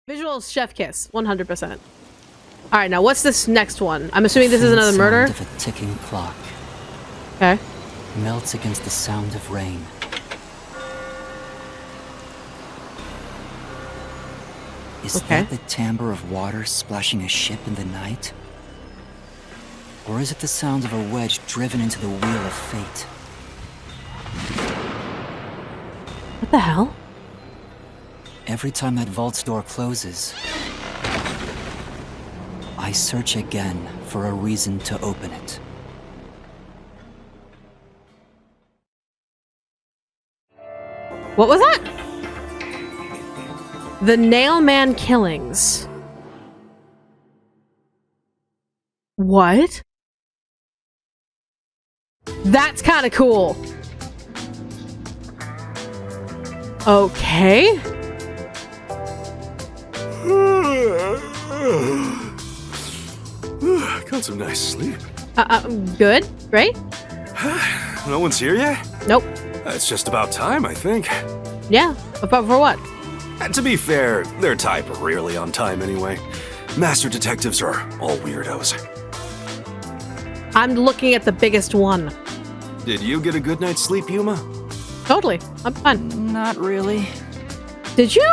Visual chef kiss, 100%. All right, now what's this next one? I'm assuming this is another murder. Of a ticking clock. Okay. Melts against the sound of rain. Is that the timbre of water splashing a ship in the night? Or is it the sound of a wedge driven into the wheel of fate? What the hell? Every time that vault's door closes, I search again for a reason to open it. What was that? The Nailman killings. What? That's kind of cool. Okay. Got some nice sleep. Good. Great. No one's here yet? Nope. It's just about time, I think. Yeah. But for what? And to be fair, their type are rarely on time anyway. Master detectives are all weirdos. I'm looking at the biggest one. Did you get a good night's sleep, Yuma? Totally. I'm fine. Not really. Did you?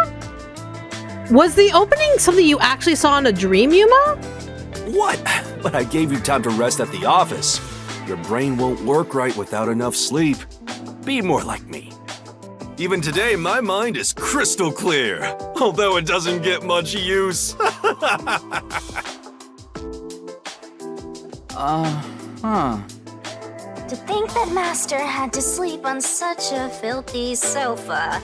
Was the opening something you actually saw in a dream, Yuma? What? But I gave you time to rest at the office. Your brain won't work right without enough sleep. Be more like me. Even today, my mind is crystal clear, although it doesn't get much use. To think that Master had to sleep on such a filthy sofa.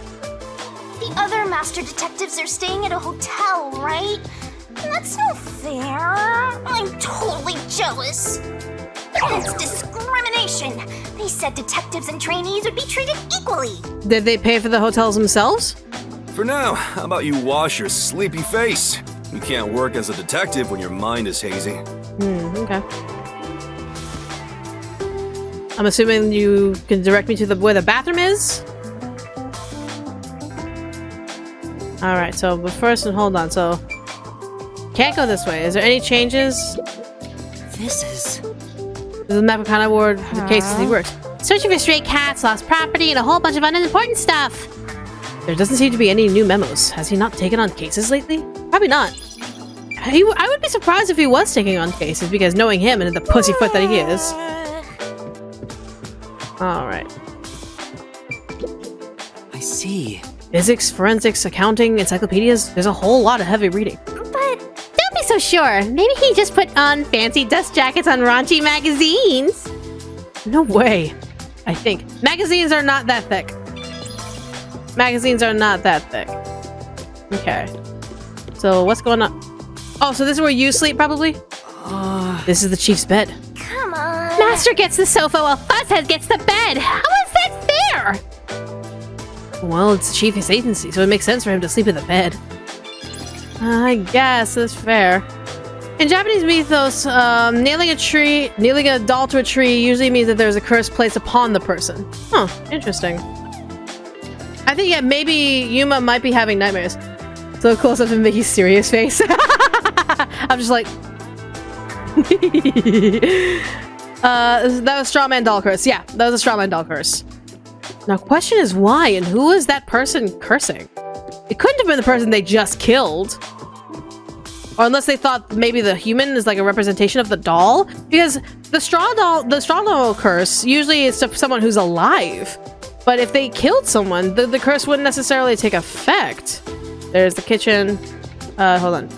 The other Master detectives are staying at a hotel, right? That's no fair. I'm totally jealous. It's discrimination. They said detectives and trainees would be treated equally. Did they pay for the hotels themselves? For now, how about you wash your sleepy face? You can't work as a detective when your mind is hazy. Okay. I'm assuming you can direct me to where the bathroom is? Alright, so, but first, hold on, so... Can't go this way. Is there any changes? This is a map of kind of where the cases he works. Searching for stray cats, lost property, and a whole bunch of unimportant stuff. There doesn't seem to be any new memos. Has he not taken on cases lately? Probably not. I would be surprised if he was taking on cases, because knowing him and the pussyfoot that he is. Alright. I see. Physics, forensics, accounting, encyclopedias. There's a whole lot of heavy reading. But don't be so sure. Maybe he just put on fancy dust jackets on raunchy magazines. No way. I think. Magazines are not that thick. Magazines are not that thick. Okay. So what's going on? Oh, so this is where you sleep, probably? This is the chief's bed. Come on. Master gets the sofa while Fuzzhead gets the bed. How is that fair? Well, it's the chief's agency, so it makes sense for him to sleep in the bed. I guess that's fair. In Japanese mythos, nailing a doll to a tree usually means that there's a curse placed upon the person. Huh, interesting. I think, yeah, maybe Yuma might be having nightmares. So close up and Mickey's serious face. I'm just like... that was Strawman Doll Curse. Yeah, that was a Strawman Doll Curse. Now, question is why, and who is that person cursing? It couldn't have been the person they just killed. Or unless they thought maybe the human is like a representation of the doll. Because the straw doll curse usually is to someone who's alive. But if they killed someone, the curse wouldn't necessarily take effect. There's the kitchen. Hold on.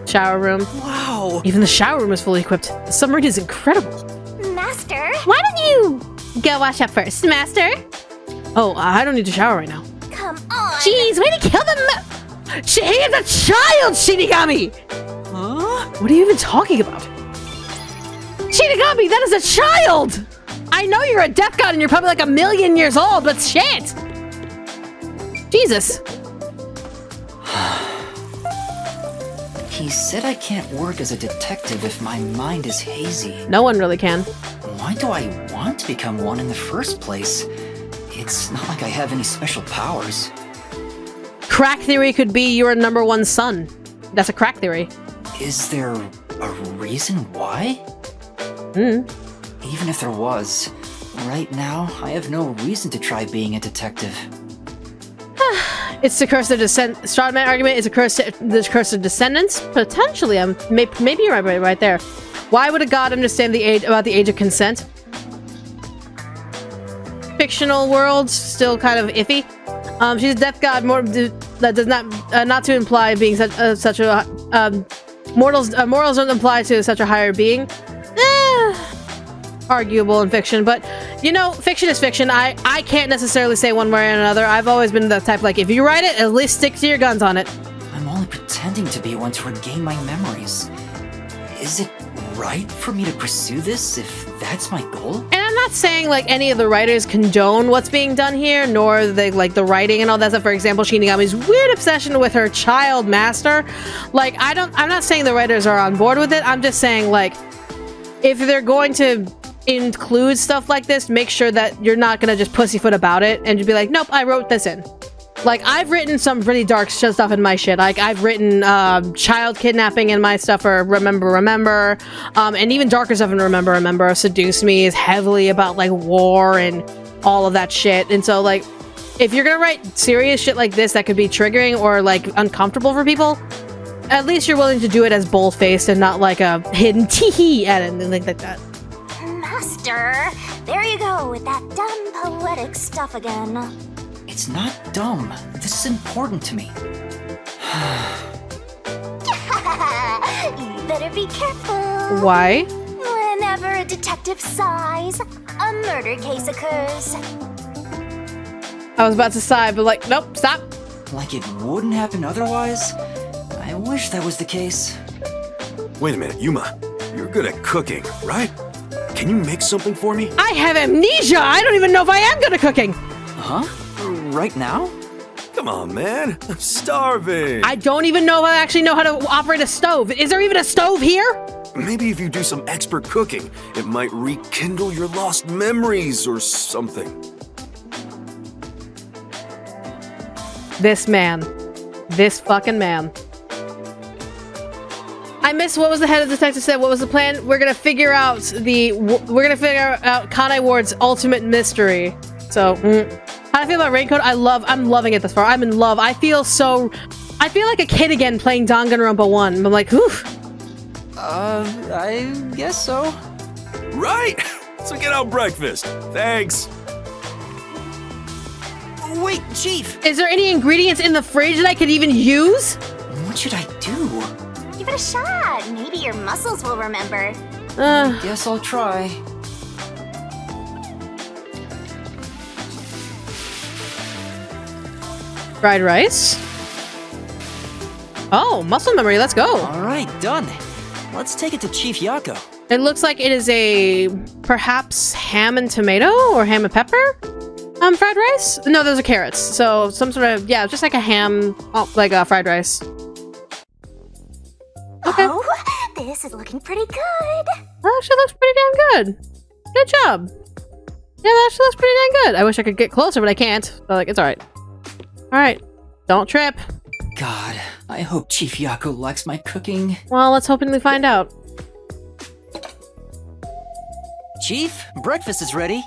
Shower room. Wow! Even the shower room is fully equipped. The submarine is incredible. Master? Why don't you go wash up first, Master? Oh, I don't need to shower right now. Come on. Jeez, way to kill them! He is a child, Shinigami! Huh? What are you even talking about? Shinigami, that is a child! I know you're a death god and you're probably like 1,000,000 years old, but shit! Jesus. He said I can't work as a detective if my mind is hazy. No one really can. Why do I want to become one in the first place? It's not like I have any special powers. crack theory could be you're a #1 son. That's a crack theory. Is there a reason why? Hmm. Even if there was, right now, I have no reason to try being a detective. It's the curse of descent. Strawman argument is the curse of descendants. Potentially, maybe you're right there. Why would a god understand about the age of consent? Fictional world, still kind of iffy. She's a death god. That does not to imply being such a mortals don't apply to such a higher being. Arguable in fiction, but you know, fiction is fiction. I can't necessarily say one way or another. I've always been the type like, if you write it, at least stick to your guns on it. I'm only pretending to be one to regain my memories. Is it right for me to pursue this if that's my goal? And I'm not saying like any of the writers condone what's being done here, nor the writing and all that stuff. For example, Shinigami's weird obsession with her child master. Like, I'm not saying the writers are on board with it. I'm just saying, like, if they're going to include stuff like this, make sure that you're not gonna just pussyfoot about it and just be like, nope, I wrote this in. Like, I've written some pretty dark stuff in my shit. Like, I've written child kidnapping in my stuff, or Remember, and even darker stuff in Remember, Seduce Me is heavily about, like, war and all of that shit. And so, like, if you're gonna write serious shit like this that could be triggering or, like, uncomfortable for people, at least you're willing to do it as bold-faced and not, like, a hidden tee-hee at it and things like that. Master, there you go with that dumb poetic stuff again. It's not dumb. This is important to me. You better be careful. Why? Whenever a detective sighs, a murder case occurs. I was about to sigh, but like, nope, stop. Like it wouldn't happen otherwise? I wish that was the case. Wait a minute, Yuma. You're good at cooking, right? Can you make something for me? I have amnesia! I don't even know if I am good at cooking! Huh? Right now? Come on, man. I'm starving. I don't even know if I actually know how to operate a stove. Is there even a stove here? Maybe if you do some expert cooking, it might rekindle your lost memories or something. This man. This fucking man. I missed what was the head of the detective said. What was the plan? We're gonna figure out Kanai Ward's ultimate mystery. So, how do I feel about RAINCODE? I'm loving it this far. I'm in love. I feel like a kid again playing Danganronpa 1. I'm like, oof. I guess so. Right! So get out breakfast. Thanks. Wait, Chief! Is there any ingredients in the fridge that I could even use? What should I do? Give it a shot. Maybe your muscles will remember. Guess I'll try. Fried rice? Oh, muscle memory, let's go. Alright, done. Let's take it to Chief Yako. It looks like it is a perhaps ham and tomato or ham and pepper fried rice? No, those are carrots. So some sort of, yeah, just like a ham, like a fried rice. Okay. Oh, this is looking pretty good. That actually looks pretty damn good. Good job. Yeah, that actually looks pretty damn good. I wish I could get closer, but I can't. But like, it's alright. Alright. Don't trip. God, I hope Chief Yako likes my cooking. Well, let's hopefully find out. Chief, breakfast is ready.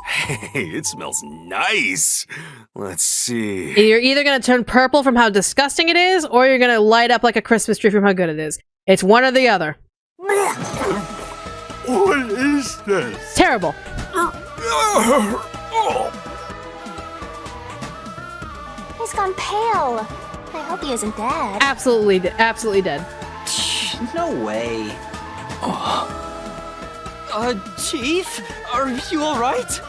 Hey, it smells nice. Let's see. You're either gonna turn purple from how disgusting it is, or you're gonna light up like a Christmas tree from how good it is. It's one or the other. What is this? Terrible. He's gone pale. I hope he isn't dead. Absolutely dead. No way. Chief? Are you alright?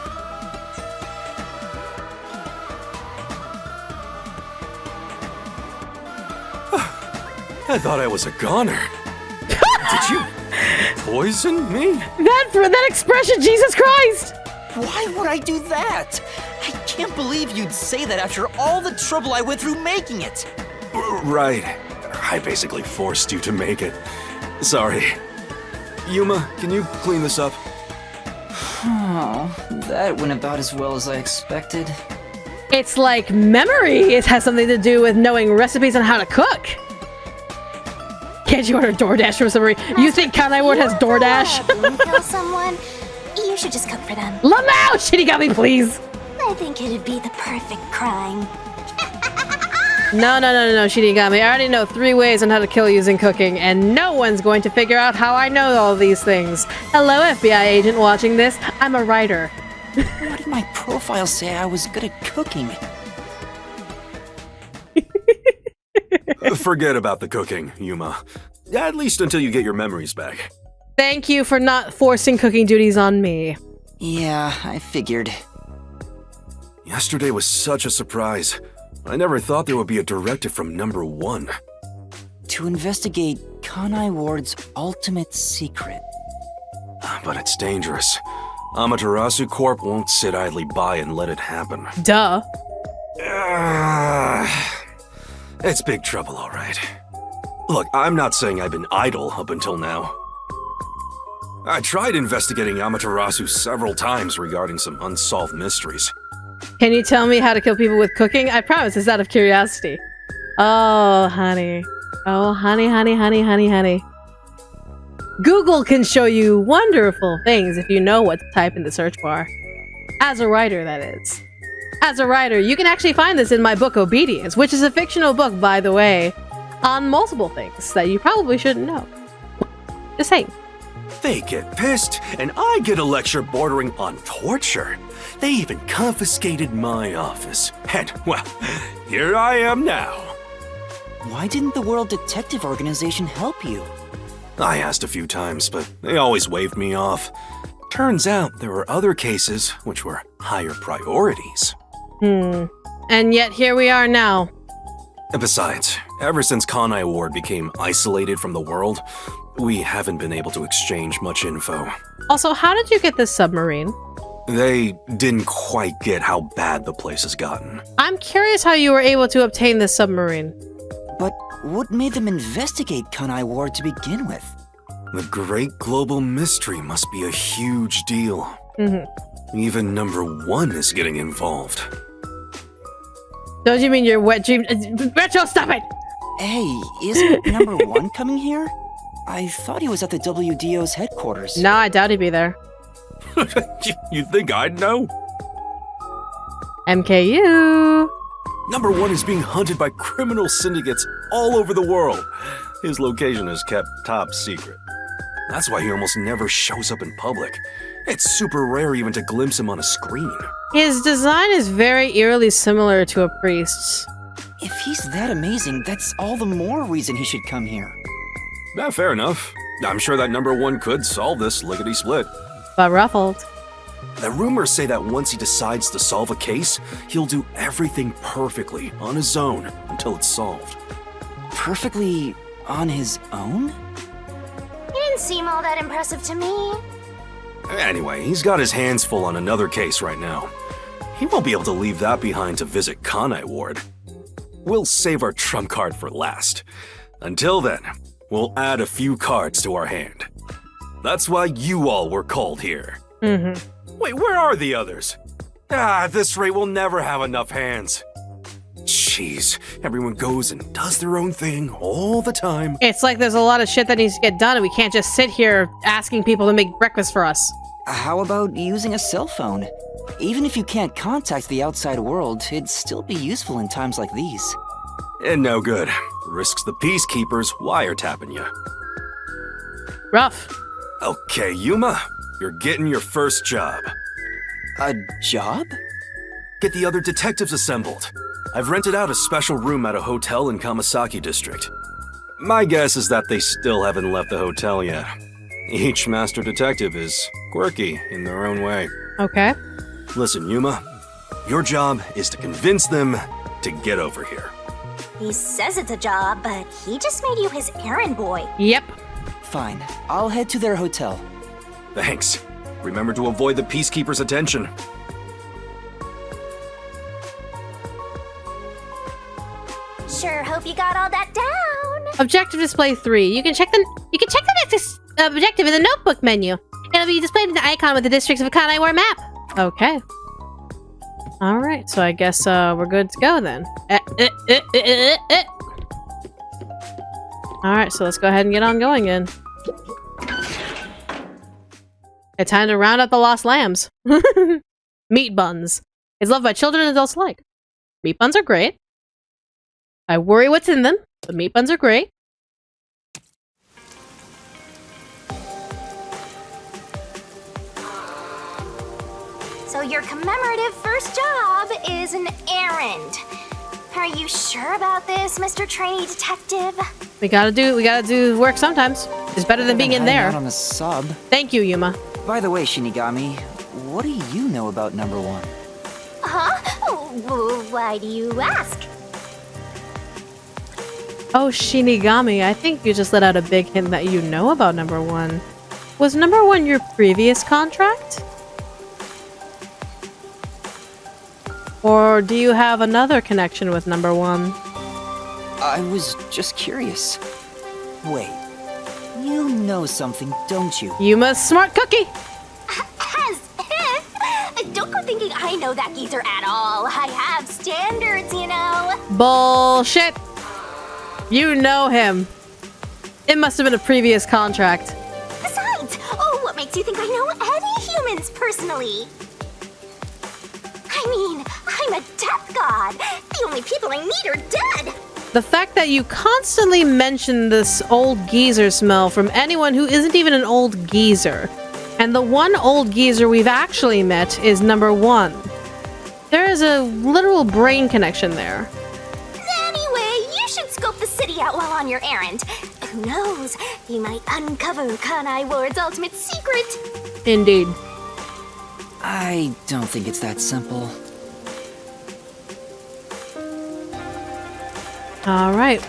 I thought I was a goner. Did you poison me? That expression, Jesus Christ! Why would I do that? I can't believe you'd say that after all the trouble I went through making it. Right. I basically forced you to make it. Sorry. Yuma, can you clean this up? Oh, that went about as well as I expected. It's like memory. It has something to do with knowing recipes on how to cook. Can't you order DoorDash from somebody? You think Kanai Ward has DoorDash? Kill someone, you should just cook for them. Lamau, Shinigami, please. I think it'd be the perfect crime. No, Shinigami. I already know 3 ways on how to kill using cooking, and no one's going to figure out how I know all these things. Hello, FBI agent watching this. I'm a writer. What did my profile say I was good at cooking? Forget about the cooking, Yuma. At least until you get your memories back. Thank you for not forcing cooking duties on me. Yeah, I figured. Yesterday was such a surprise. I never thought there would be a directive from number 1. To investigate Kanai Ward's ultimate secret. But it's dangerous. Amaterasu Corp won't sit idly by and let it happen. Duh. It's big trouble, all right. Look, I'm not saying I've been idle up until now. I tried investigating Amaterasu several times regarding some unsolved mysteries. Can you tell me how to kill people with cooking? I promise, it's out of curiosity. Oh, honey. Oh, honey. Google can show you wonderful things if you know what to type in the search bar. As a writer, that is. As a writer, you can actually find this in my book Obedience, which is a fictional book, by the way, on multiple things that you probably shouldn't know. Just saying. They get pissed, and I get a lecture bordering on torture. They even confiscated my office. And, well, here I am now. Why didn't the World Detective Organization help you? I asked a few times, but they always waved me off. Turns out there were other cases which were higher priorities. And yet here we are now. And besides, ever since Kanai Ward became isolated from the world, we haven't been able to exchange much info. Also, how did you get this submarine? They didn't quite get how bad the place has gotten. I'm curious how you were able to obtain this submarine. But what made them investigate Kanai Ward to begin with? The great global mystery must be a huge deal. Even number 1 is getting involved. Don't you mean your wet dream? Retro, stop it! Hey, isn't number 1 coming here? I thought he was at the WDO's headquarters. No, I doubt he'd be there. You think I'd know? MKU! Number 1 is being hunted by criminal syndicates all over the world. His location is kept top secret. That's why he almost never shows up in public. It's super rare even to glimpse him on a screen. His design is very eerily similar to a priest's. If he's that amazing, that's all the more reason he should come here. Fair enough. I'm sure that number 1 could solve this lickety-split. But ruffled. The rumors say that once he decides to solve a case, he'll do everything perfectly on his own until it's solved. Perfectly on his own? He didn't seem all that impressive to me. Anyway, he's got his hands full on another case right now. He won't be able to leave that behind to visit Kanai Ward. We'll save our trump card for last. Until then, we'll add a few cards to our hand. That's why you all were called here. Wait, where are the others? At this rate, we'll never have enough hands. Jeez, everyone goes and does their own thing all the time. It's like there's a lot of shit that needs to get done and we can't just sit here asking people to make breakfast for us. How about using a cell phone? Even if you can't contact the outside world, it'd still be useful in times like these. And no good. Risks the peacekeepers wiretapping you. Rough. Okay, Yuma, you're getting your first job. A job? Get the other detectives assembled. I've rented out a special room at a hotel in Kamasaki District. My guess is that they still haven't left the hotel yet. Each master detective is quirky in their own way. Okay. Listen, Yuma, your job is to convince them to get over here. He says it's a job, but he just made you his errand boy. Yep. Fine, I'll head to their hotel. Thanks. Remember to avoid the peacekeepers' attention. Sure hope you got all that down. Objective display 3. You can check the next objective in the notebook menu. It'll be displayed in the icon with the districts of a Kanai War map. Okay. Alright, so I guess we're good to go then. Alright, so let's go ahead and get on going again. It's time to round up the lost lambs. Meat buns. It's loved by children and adults alike. Meat buns are great. I worry what's in them, but meat buns are great. So your commemorative first job is an errand. Are you sure about this, Mr. Trainee Detective? We gotta do work sometimes. It's better than being in there. On the sub. Thank you, Yuma. By the way, Shinigami, what do you know about number 1? Huh? Why do you ask? Oh, Shinigami, I think you just let out a big hint that you know about number 1. Was number 1 your previous contract? Or do you have another connection with number 1? I was just curious. Wait, you know something, don't you? Yuma's smart cookie! As if! Don't go thinking I know that geezer at all. I have standards, you know. Bullshit! You know him. It must have been a previous contract. Besides, what makes you think I know any humans personally? I mean, I'm a death god. The only people I meet are dead. The fact that you constantly mention this old geezer smell from anyone who isn't even an old geezer, and the one old geezer we've actually met is number 1. There is a literal brain connection there. Anyway, you should scope the city out while on your errand. Who knows? You might uncover Kanai Ward's ultimate secret. Indeed. I don't think it's that simple. Alright.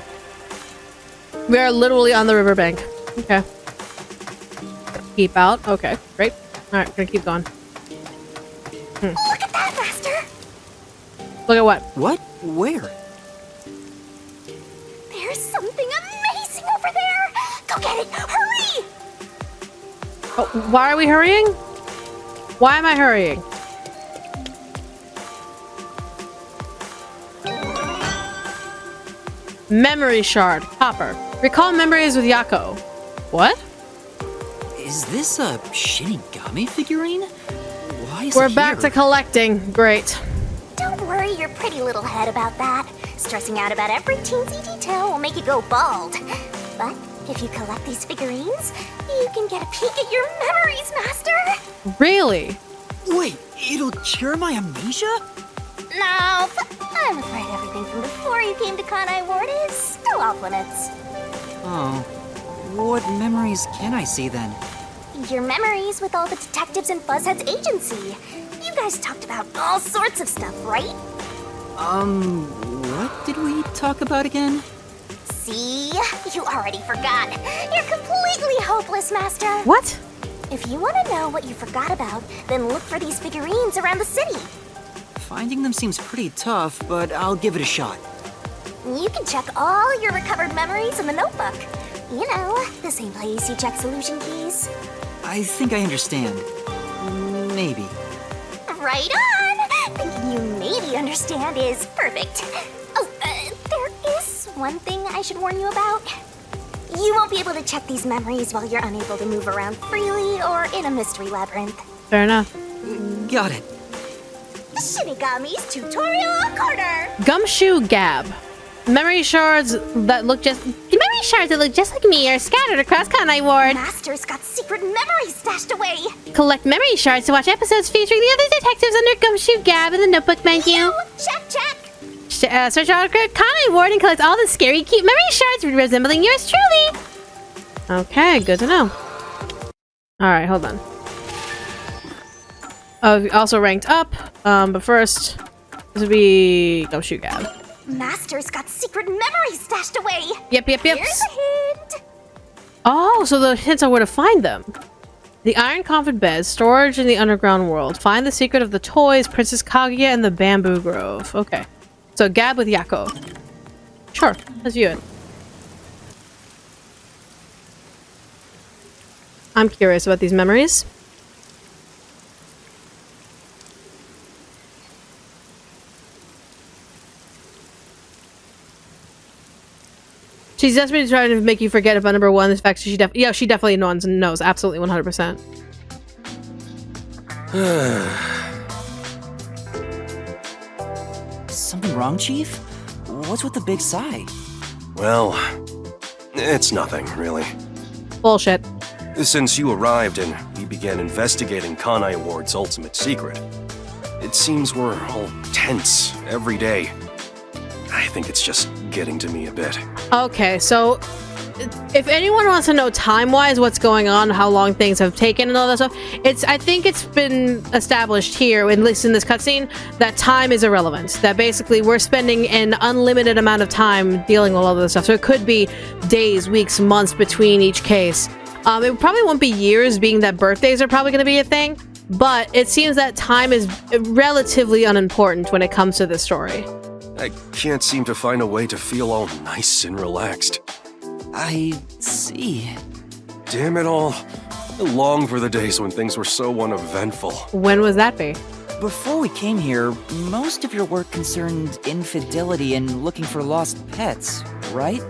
We are literally on the riverbank. Okay. Keep out. Okay, great. Alright, gonna keep going. Look at that, Master! Look at what? What? Where? There's something amazing over there! Go get it! Hurry! Oh, why are we hurrying? Why am I hurrying? Memory shard. Copper. Recall memories with Yako. What? Is this a Shinigami figurine? Why is We're it back to here? collecting. Great. Don't worry your pretty little head about that. Stressing out about every teensy detail will make you go bald. But if you collect these figurines, you can get a peek at your memories, Master! Really? Wait, it'll cure my amnesia? No, I'm afraid everything from before you came to Kanai Ward is still off limits. Oh. What memories can I see then? Your memories with all the detectives in Fuzzhead's agency. You guys talked about all sorts of stuff, right? What did we talk about again? See? You already forgot. You're completely hopeless, Master. What? If you want to know what you forgot about, then look for these figurines around the city. Finding them seems pretty tough, but I'll give it a shot. You can check all your recovered memories in the notebook. You know, the same place you check solution keys. I think I understand. Maybe. Right on! Thinking you maybe understand is perfect. Oh, there is one thing I should warn you about. You won't be able to check these memories while you're unable to move around freely or in a mystery labyrinth. Fair enough. Got it. Shinigami's Tutorial Corner! Gumshoe Gab. Memory shards that look just like me are scattered across Kanai Ward. Master's got secret memories stashed away. Collect memory shards to watch episodes featuring the other detectives under Gumshoe Gab in the notebook menu. Check. Search out Kanai Ward and collect all the scary, cute memory shards resembling yours truly. Okay, good to know. Alright, hold on. Oh, also ranked up. But first, this would be Gumshoe Gab. Master's got secret memories stashed away. Yep. Here's a hint. Oh, so the hints are where to find them. The Iron Coffin Bed, storage in the underground world. Find the secret of the toys, Princess Kaguya, and the Bamboo Grove. Okay. So Gab with Yako. Sure, let's view it. I'm curious about these memories. She's desperately trying to make you forget about number one. In fact, she definitely knows. Absolutely, 100%. Something wrong, Chief? What's with the big sigh? Well, it's nothing, really. Bullshit. Since you arrived and we began investigating Kanai Ward's ultimate secret, it seems we're all tense every day. I think it's just getting to me a bit. Okay, so if anyone wants to know time-wise what's going on, how long things have taken and all that stuff, I think it's been established here, at least in this cutscene, that time is irrelevant. That basically we're spending an unlimited amount of time dealing with all of this stuff. So it could be days, weeks, months between each case. It probably won't be years, being that birthdays are probably going to be a thing, but it seems that time is relatively unimportant when it comes to this story. I can't seem to find a way to feel all nice and relaxed. I see. Damn it all. I long for the days when things were so uneventful. When was that be? Before we came here, most of your work concerned infidelity and looking for lost pets, right?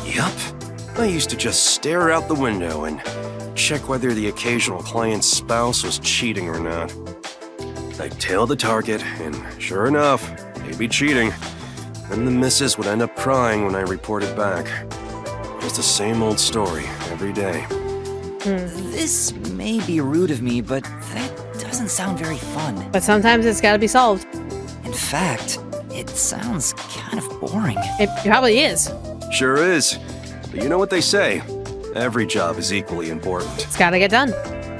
Yup. I used to just stare out the window and check whether the occasional client's spouse was cheating or not. I'd tail the target, and sure enough, they'd be cheating. Then the missus would end up crying when I reported back. It was the same old story every day. This may be rude of me, but that doesn't sound very fun. But sometimes it's gotta be solved. In fact, it sounds kind of boring. It probably is. Sure is. But you know what they say, every job is equally important. It's gotta get done.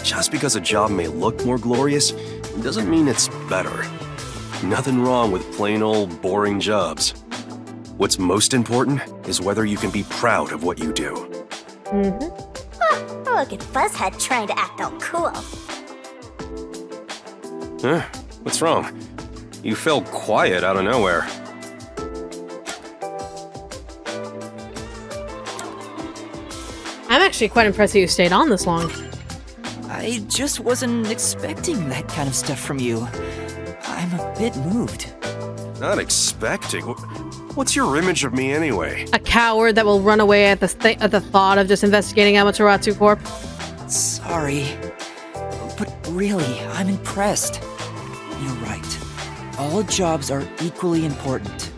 Just because a job may look more glorious, doesn't mean it's better. Nothing wrong with plain old boring jobs. What's most important is whether you can be proud of what you do. Look at Fuzzhead trying to act all cool. Huh? What's wrong? You fell quiet out of nowhere. I'm actually quite impressed that you stayed on this long. I just wasn't expecting that kind of stuff from you. I'm a bit moved. Not expecting? What's your image of me anyway? A coward that will run away at the thought of just investigating Amaterasu Corp. Sorry. But really, I'm impressed. You're right. All jobs are equally important.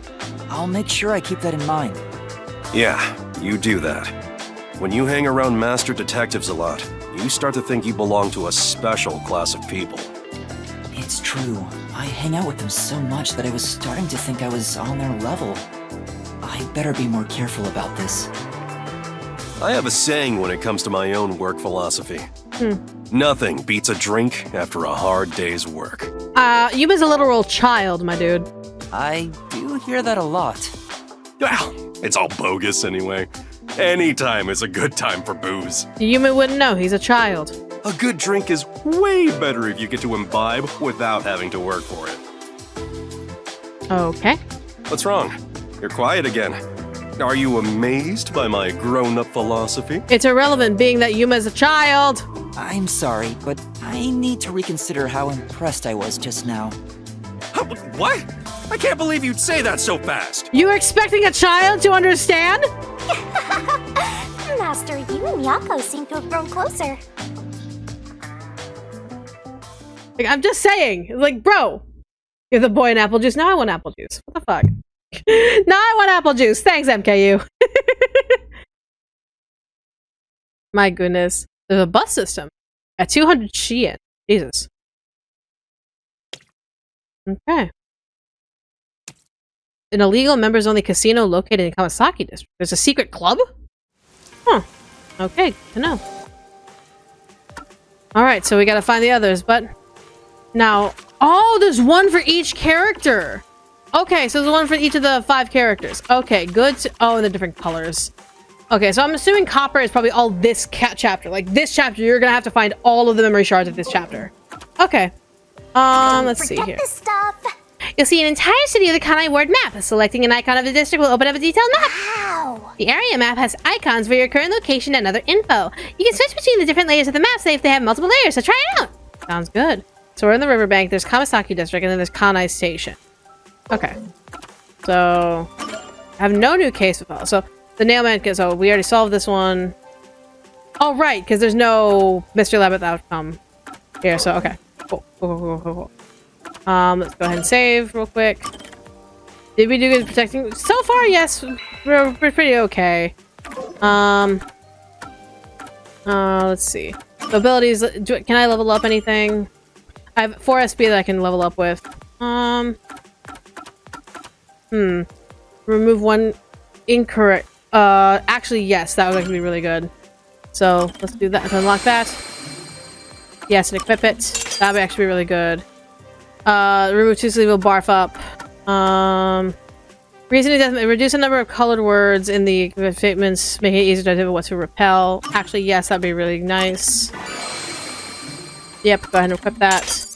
I'll make sure I keep that in mind. Yeah, you do that. When you hang around master detectives a lot, you start to think you belong to a special class of people. It's true. I hang out with them so much that I was starting to think I was on their level. I better be more careful about this. I have a saying when it comes to my own work philosophy. Nothing beats a drink after a hard day's work. Yuma's a literal child, my dude. I do hear that a lot. Well, it's all bogus anyway. Any time is a good time for booze. Yuma wouldn't know, he's a child. A good drink is way better if you get to imbibe without having to work for it. Okay. What's wrong? You're quiet again. Are you amazed by my grown-up philosophy? It's irrelevant, being that Yuma's a child. I'm sorry, but I need to reconsider how impressed I was just now. What? I can't believe you'd say that so fast. You were expecting a child to understand? Master, you and Miyako seem to have grown closer. Like, I'm just saying. Like, bro, you're the boy in apple juice. Now I want apple juice. What the fuck? Now I want apple juice. Thanks, MKU. My goodness. There's a bus system at 200 Shien. Jesus. Okay. An illegal members-only casino located in Kawasaki district. There's a secret club? Huh. Okay, good to know. Alright, so we gotta find the others, but... Now... Oh, there's one for each character! Okay, so there's one for each of the 5 characters. Okay, good to... Oh, and the different colors. Okay, so I'm assuming Copper is probably all this chapter. Like, this chapter, you're gonna have to find all of the memory shards of this chapter. Okay. Let's see here. This stuff. You'll see an entire city of the Kanai Ward map. Selecting an icon of the district will open up a detailed map. Wow. The area map has icons for your current location and other info. You can switch between the different layers of the map, say if they have multiple layers, so try it out. Sounds good. So we're in the riverbank, there's Kawasaki district, and then there's Kanai station. Okay. So... I have no new case to follow. So, The nailman, so we already solved this one. Oh, right, because there's no Mystery Lab outcome here, so okay. Cool. Let's go ahead and save real quick. Did we do good protecting? So far, yes. We're pretty okay. Let's see. Abilities, can I level up anything? I have 4 SP that I can level up with. Remove 1 incorrect. Actually, yes, that would actually be really good. So, let's do that to unlock that. Yes, and equip it. That would actually be really good. Remove 2 sleevable barf up. Reasoning death, reduce the number of colored words in the statements, making it easier to identify what to repel. Actually, yes, that'd be really nice. Yep, go ahead and equip that.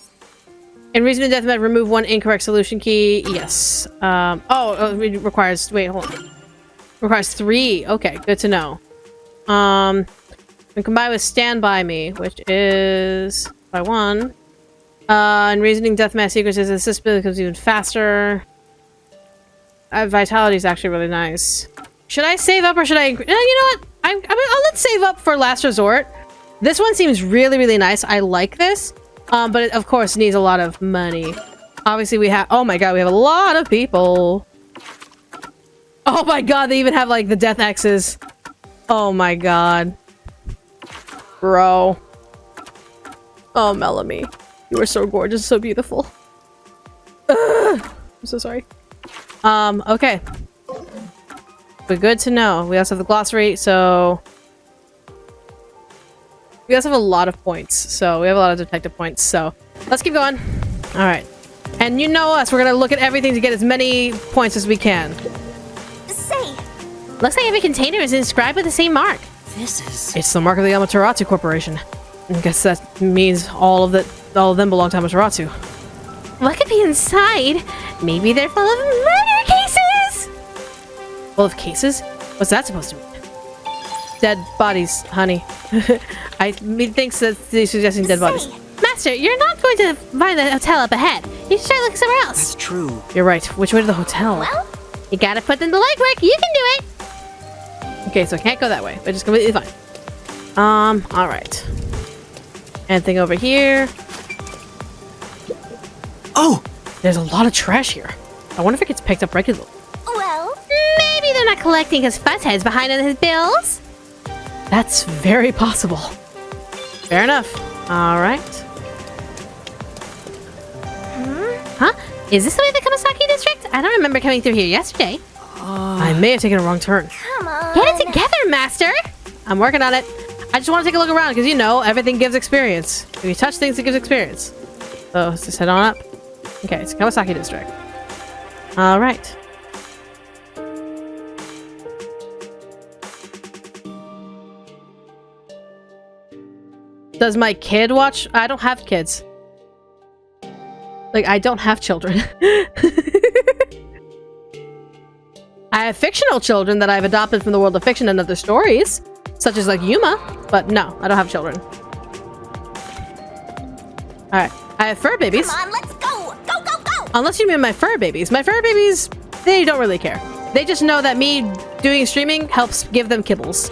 In reasoning death, remove 1 incorrect solution key. Yes. It requires. Wait, hold on. Requires 3. Okay, good to know. And combined with Stand By Me, which is by 1. And reasoning deathmatch sequences, the system becomes even faster. Vitality is actually really nice. Should I save up or should I? You know what? I'll let's save up for last resort. This one seems really, really nice. I like this, but it, of course, needs a lot of money. Obviously, we have. Oh my god, we have a lot of people. Oh my god, they even have like the death X's. Oh my god, bro. Oh, Melanie, you are so gorgeous, so beautiful. I'm so sorry. Okay. But good to know. We also have the glossary, so... We also have a lot of points, so we have a lot of detective points, so... Let's keep going. Alright. And you know us, we're gonna look at everything to get as many points as we can. Say, Looks like every container is inscribed with the same mark. This is... It's the mark of the Amaterasu Corporation. I guess that means all of them belong to Amaterasu. What could be inside? Maybe they're full of murder cases? Full of cases? What's that supposed to mean? Dead bodies, honey. Thinks that he's suggesting dead bodies. Master, you're not going to find the hotel up ahead. You should try looking somewhere else. That's true. You're right. Which way to the hotel? well, You gotta put in the legwork. You can do it. Okay, so I can't go that way, but it's completely fine. Alright. Anything over here? Oh! There's a lot of trash here. I wonder if it gets picked up regularly. well, Maybe they're not collecting because Fuzzhead's behind on his bills. That's very possible. Fair enough. Alright. Huh? Is this the way of the Kamasaki district? I don't remember coming through here yesterday. I may have taken a wrong turn. come on. Get it together, Master! I'm working on it. I just want to take a look around because, you know, everything gives experience. If you touch things, it gives experience. So let's just head on up. Okay, it's Kamasaki district. Alright. Does my kid watch? I don't have kids. Like, I don't have children. I have fictional children that I've adopted from the world of fiction and other stories, such as like Yuma, but no, I don't have children. Alright, I have fur babies. Come on, let's go. Go, go, go. Unless you mean my fur babies. My fur babies, they don't really care. They just know that me doing streaming helps give them kibbles.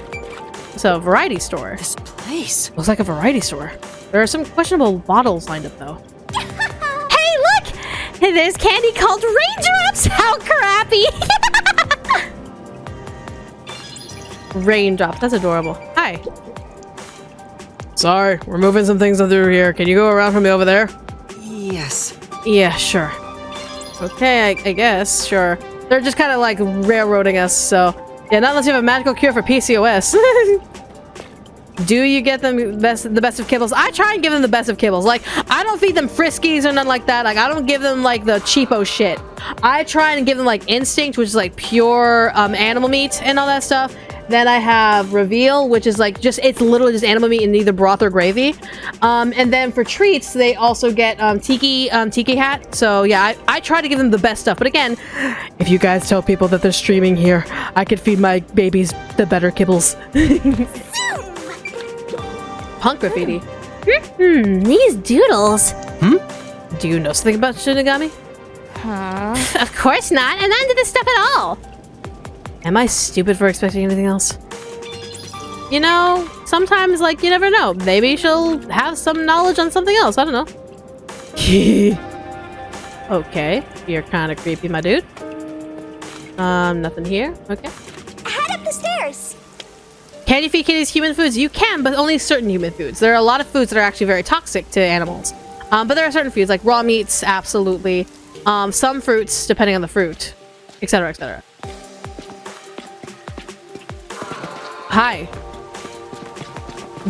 So, variety store. This place. Looks like a variety store. There are some questionable bottles lined up, though. Hey, look! There's candy called Raindrops! How crappy! Raindrops. That's adorable. Hi. Sorry, we're moving some things through here. Can you go around for me over there? Yes. Yeah, sure. Okay, I guess. Sure. They're just kind of like railroading us, so... Yeah, not unless you have a magical cure for PCOS. Do you get them the best of kibbles? I try and give them the best of kibbles. Like, I don't feed them Friskies or nothing like that. Like, I don't give them, like, the cheapo shit. I try and give them, like, Instinct, which is, like, pure animal meat and all that stuff. Then I have Reveal, which is, like, just, it's literally just animal meat in either broth or gravy. And then for treats, they also get Tiki Hat. So, yeah, I try to give them the best stuff. But again, if you guys tell people that they're streaming here, I could feed my babies the better kibbles. Punk graffiti. These doodles. Do you know something about Shinigami? Of course not. I'm not into this stuff at all. Am I stupid for expecting anything else? You know, sometimes, like, you never know. Maybe she'll have some knowledge on something else. I don't know. Okay, you're kind of creepy, my dude. Nothing here. Okay. Head up the stairs. Can you feed kitties human foods? You can, but only certain human foods. There are a lot of foods that are actually very toxic to animals. But there are certain foods, like raw meats, absolutely. Some fruits, depending on the fruit, etc., etc. Hi.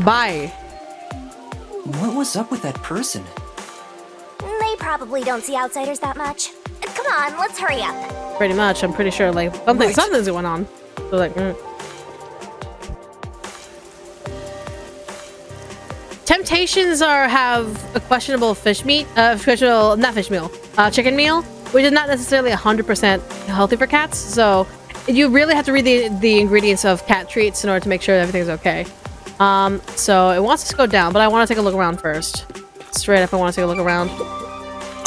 Bye. What was up with that person? They probably don't see outsiders that much. Come on, let's hurry up. Pretty much. I'm pretty sure, like, something's going on. So, like, Temptations have a questionable chicken meal, which is not necessarily 100% healthy for cats. So you really have to read the ingredients of cat treats in order to make sure everything's okay. So it wants us to go down, but I want to take a look around first. Straight up, I want to take a look around.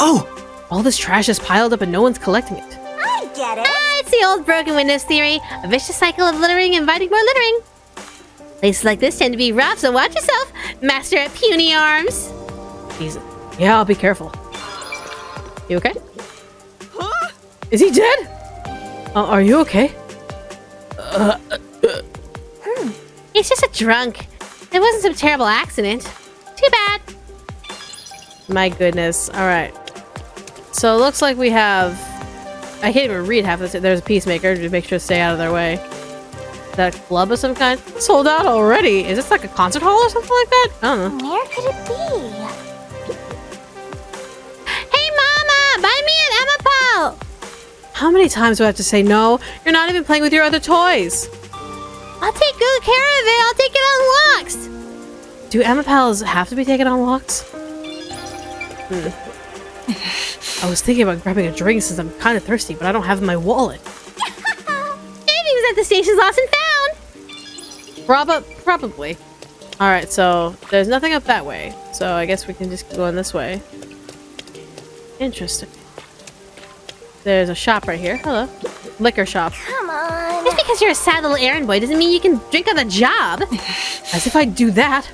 Oh! All this trash is piled up and no one's collecting it. I get it. It's the old broken windows theory. A vicious cycle of littering inviting more littering. Places like this tend to be rough, so watch yourself, Master at Puny Arms. Jesus. Yeah, I'll be careful. You okay? Huh? Is he dead? Are you okay? He's just a drunk. It wasn't some terrible accident. Too bad. My goodness. All right. So it looks like we have... I can't even read half of this. There's a peacemaker to make sure to stay out of their way. Is that a club of some kind? Sold out already. Is this like a concert hall or something like that? I don't know. Where could it be? Hey, Mama! Buy me an Emma Pal! How many times do I have to say no? You're not even playing with your other toys. I'll take good care of it. I'll take it on walks. Do Emma Pals have to be taken on walks? I was thinking about grabbing a drink since I'm kind of thirsty, but I don't have my wallet. Savings at the station's lost and found. Probably. All right, so there's nothing up that way. So I guess we can just go in this way. Interesting. There's a shop right here. Hello. Liquor shop. Come on. Just because you're a sad little errand boy doesn't mean you can drink on the job. As if I'd do that.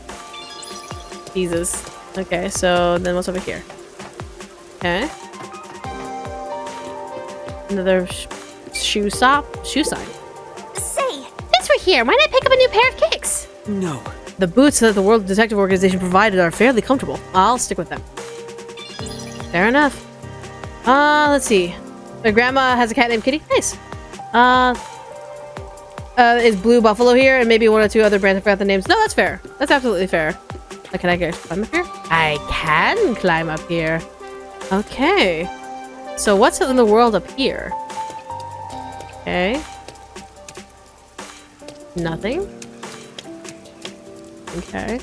Jesus. Okay, so then what's over here? Okay. Another shoe shop? Shoe sign. Say, Since we're here, why not pick up a new pair of kicks? No. The boots that the World Detective Organization provided are fairly comfortable. I'll stick with them. Fair enough. Let's see. My grandma has a cat named Kitty. Nice. Is Blue Buffalo here? And maybe one or two other brands. I forgot the names. No, that's fair. That's absolutely fair. Can I climb up here? I can climb up here. Okay. So what's in the world up here? Okay. Nothing. Okay.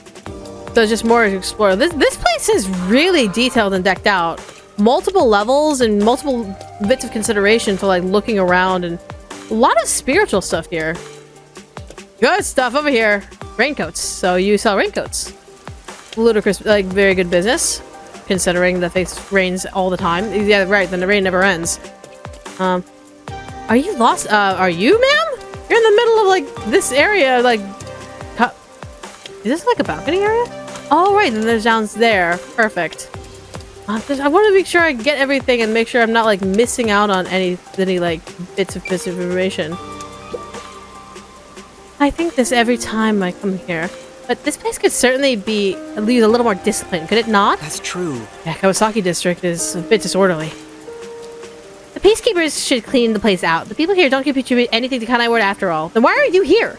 So just more to explore. This place is really detailed and decked out. Multiple levels and multiple bits of consideration for like looking around, and a lot of spiritual stuff here. Good stuff over here. Raincoats. So you sell raincoats. Ludicrous, like very good business, considering that it rains all the time. Yeah, right. Then the rain never ends. Are you lost? Are you, ma'am? You're in the middle of like this area, like. Is this like a balcony area? Oh, right. Then there's down there. Perfect. I want to make sure I get everything and make sure I'm not like missing out on any like bits of information. I think this every time I come here. But this place could certainly be at least a little more disciplined, could it not? That's true. Yeah, Kawasaki district is a bit disorderly. The peacekeepers should clean the place out. The people here don't contribute anything to Kanai Ward after all. Then why are you here?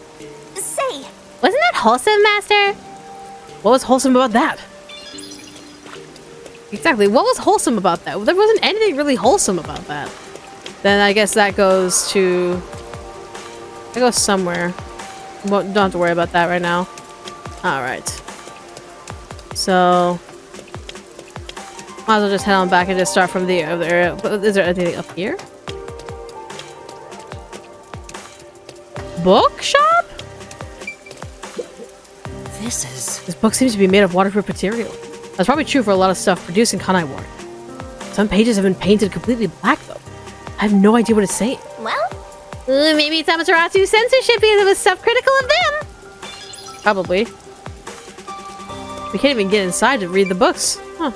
say. Wasn't that wholesome, Master? What was wholesome about that? Exactly, what was wholesome about that? There wasn't anything really wholesome about that. Then I guess that goes to... It goes somewhere. Don't have to worry about that right now. Alright. So... Might as well just head on back and just start from the other area. Is there anything up here? Bookshop? This book seems to be made of waterproof material. That's probably true for a lot of stuff produced in Kanai Ward. Some pages have been painted completely black, though. I have no idea what it's saying. Well, Ooh, maybe it's Amaterasu's censorship because it was self-critical of them. Probably. We can't even get inside to read the books. Huh.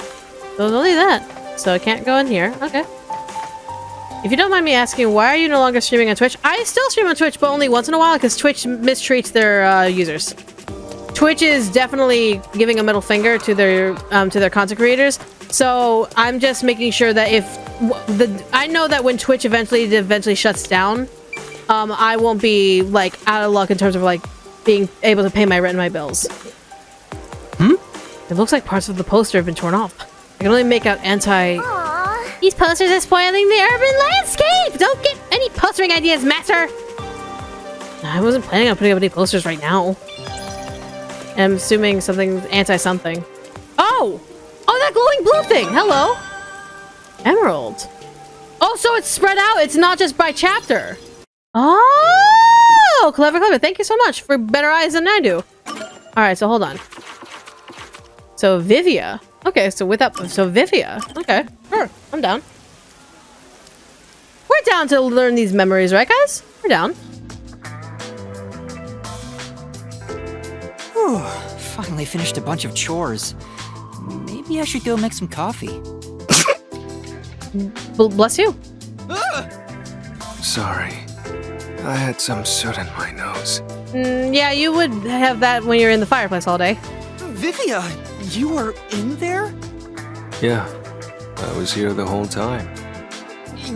So only that. So I can't go in here. Okay. If you don't mind me asking, why are you no longer streaming on Twitch? I still stream on Twitch, but only once in a while because Twitch mistreats their users. Twitch is definitely giving a middle finger to their content creators. So I'm just making sure that if I know that when Twitch eventually shuts down, I won't be like out of luck in terms of like being able to pay my rent and my bills. It looks like parts of the poster have been torn off. I can only make out Aww. These posters are spoiling the urban landscape. Don't get any postering ideas, Master. I wasn't planning on putting up any posters right now. And I'm assuming something anti-something. Oh! Oh, that glowing blue thing! Hello! Emerald. Oh, so it's spread out. It's not just by chapter. Oh! Clever, clever. Thank you so much for better eyes than I do. Alright, so hold on. So Vivia. Okay, so Vivia. Okay, sure, I'm down. We're down to learn these memories, right, guys? We're down. Whew, finally finished a bunch of chores. Maybe I should go make some coffee. Bless you. Sorry. I had some soot in my nose. Yeah, you would have that when you're in the fireplace all day. Vivia, you were in there? Yeah, I was here the whole time.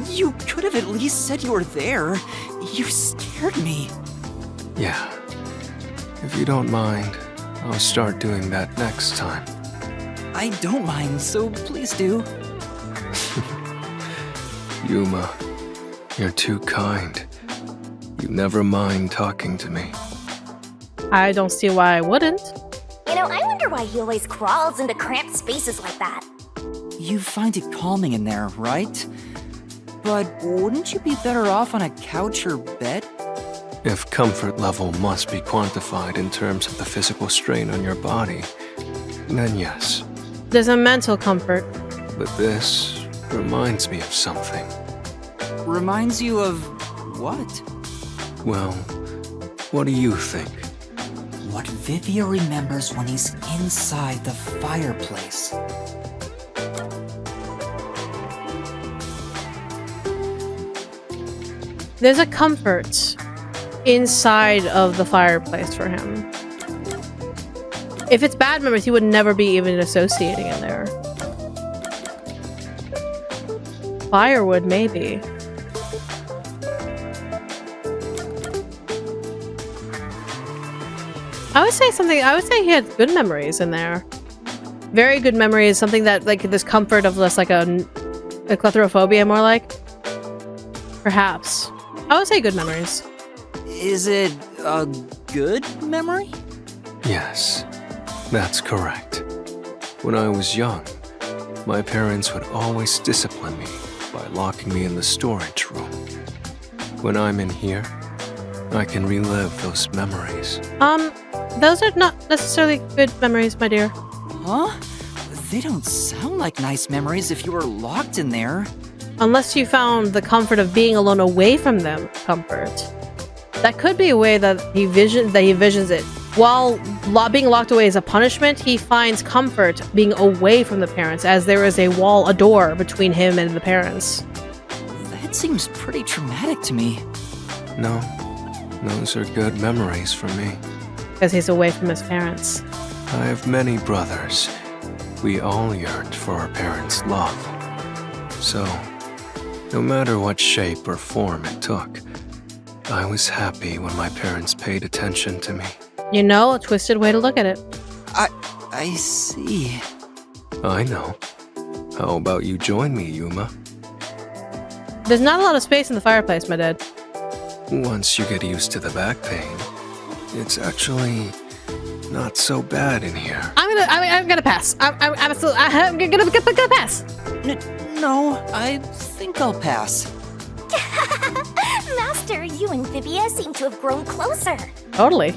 You could have at least said you were there. You scared me. Yeah. If you don't mind, I'll start doing that next time. I don't mind, so please do. Yuma, you're too kind. You never mind talking to me. I don't see why I wouldn't. You know, I wonder why he always crawls into cramped spaces like that. You find it calming in there, right? But wouldn't you be better off on a couch or bed? If comfort level must be quantified in terms of the physical strain on your body, then yes. There's a mental comfort. But this reminds me of something. Reminds you of what? Well, what do you think? What Vivia remembers when he's inside the fireplace. There's a comfort inside of the fireplace for him. If it's bad memories, he would never be even associating in there. Firewood, maybe. I would say he had good memories in there. Very good memories, something that, like, this comfort of less like a claustrophobia, more like. Perhaps. I would say good memories. Is it a good memory? Yes, that's correct. When I was young, my parents would always discipline me by locking me in the storage room. When I'm in here, I can relive those memories. Those are not necessarily good memories, my dear. Huh? They don't sound like nice memories if you were locked in there. Unless you found the comfort of being alone away from them comfort. That could be a way that he visions it. While being locked away is a punishment, he finds comfort being away from the parents, as there is a wall, a door between him and the parents. That seems pretty traumatic to me. No, those are good memories for me. Because he's away from his parents. I have many brothers. We all yearned for our parents' love. So, no matter what shape or form it took, I was happy when my parents paid attention to me. You know, a twisted way to look at it. I see. I know. How about you join me, Yuma? There's not a lot of space in the fireplace, my dad. Once you get used to the back pain, it's actually not so bad in here. I'm gonna pass. I'm gonna pass. No, I think I'll pass. Master, you and Vivia seem to have grown closer. Totally.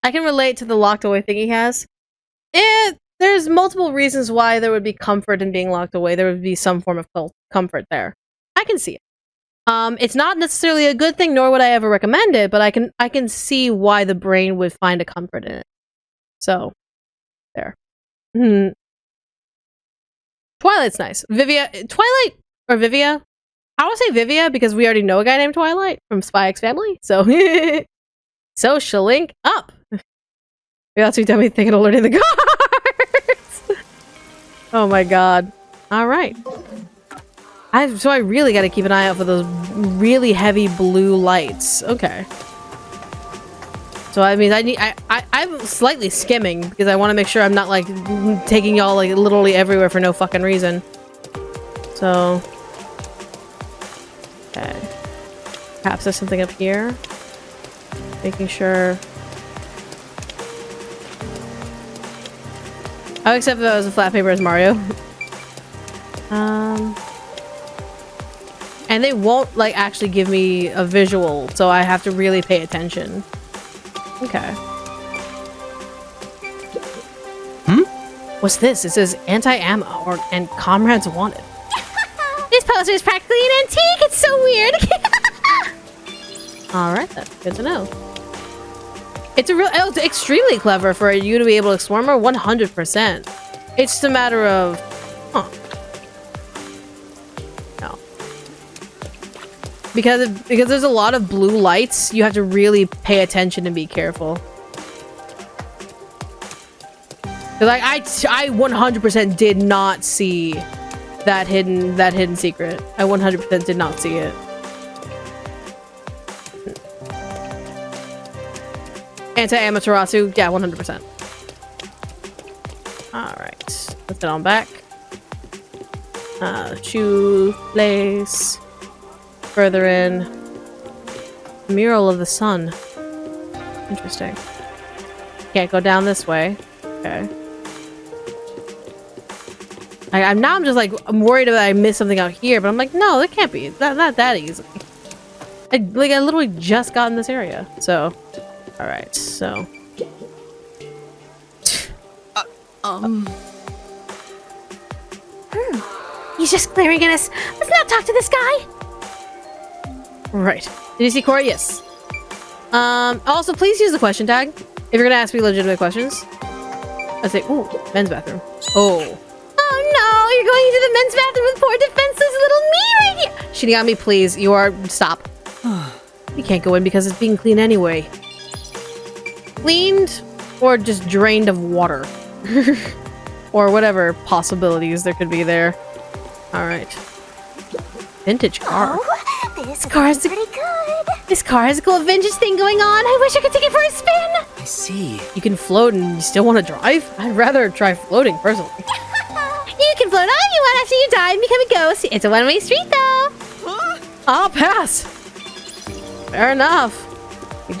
I can relate to the locked away thing he has. there's multiple reasons why there would be comfort in being locked away. There would be some form of comfort there. I can see it. It's not necessarily a good thing, nor would I ever recommend it, but I can see why the brain would find a comfort in it. So, there. Twilight's nice. Twilight or Vivia? I would say Vivia because we already know a guy named Twilight from Spy X Family. So, so she'll link up. That's too dummy thinking of learning the cards. Oh my god. All right. So I really got to keep an eye out for those really heavy blue lights. Okay. So I mean, I'm slightly skimming because I want to make sure I'm not like taking y'all like literally everywhere for no fucking reason. So, okay. Perhaps there's something up here. Making sure. I would accept that was a flat paper as Mario. And they won't like actually give me a visual, so I have to really pay attention. Okay. What's this? It says anti-ammo and comrades wanted. This poster is practically an antique. It's so weird. All right, that's good to know. It's extremely clever for you to be able to explore more. 100%. It's just a matter of, no, because there's a lot of blue lights. You have to really pay attention and be careful. Like I 100% did not see that hidden secret. I 100% did not see it. Anti-Amaterasu, yeah, 100%. Alright. Let's get on back. Shoelace. Further in. Mural of the Sun. Interesting. Can't go down this way. Okay. I'm just like, I'm worried about I missed something out here, but I'm like, no, it can't be. It's not that easy. I literally just got in this area, so. Alright, so. He's just glaring at us. Let's not talk to this guy. Right. Did you see Cora? Yes. Also, please use the question tag if you're gonna ask me legitimate questions. I say, ooh, men's bathroom. Oh. Oh no, you're going into the men's bathroom with poor defenseless little me right here. Shinigami, please, stop. You can't go in because it's being cleaned anyway. Cleaned or just drained of water. Or whatever possibilities there could be there. Alright. Vintage car. Oh, this car is pretty good. This car has a cool vintage thing going on. I wish I could take it for a spin. I see. You can float and you still want to drive? I'd rather try floating, personally. You can float all you want after you die and become a ghost. It's a one-way street, though. I'll pass. Fair enough.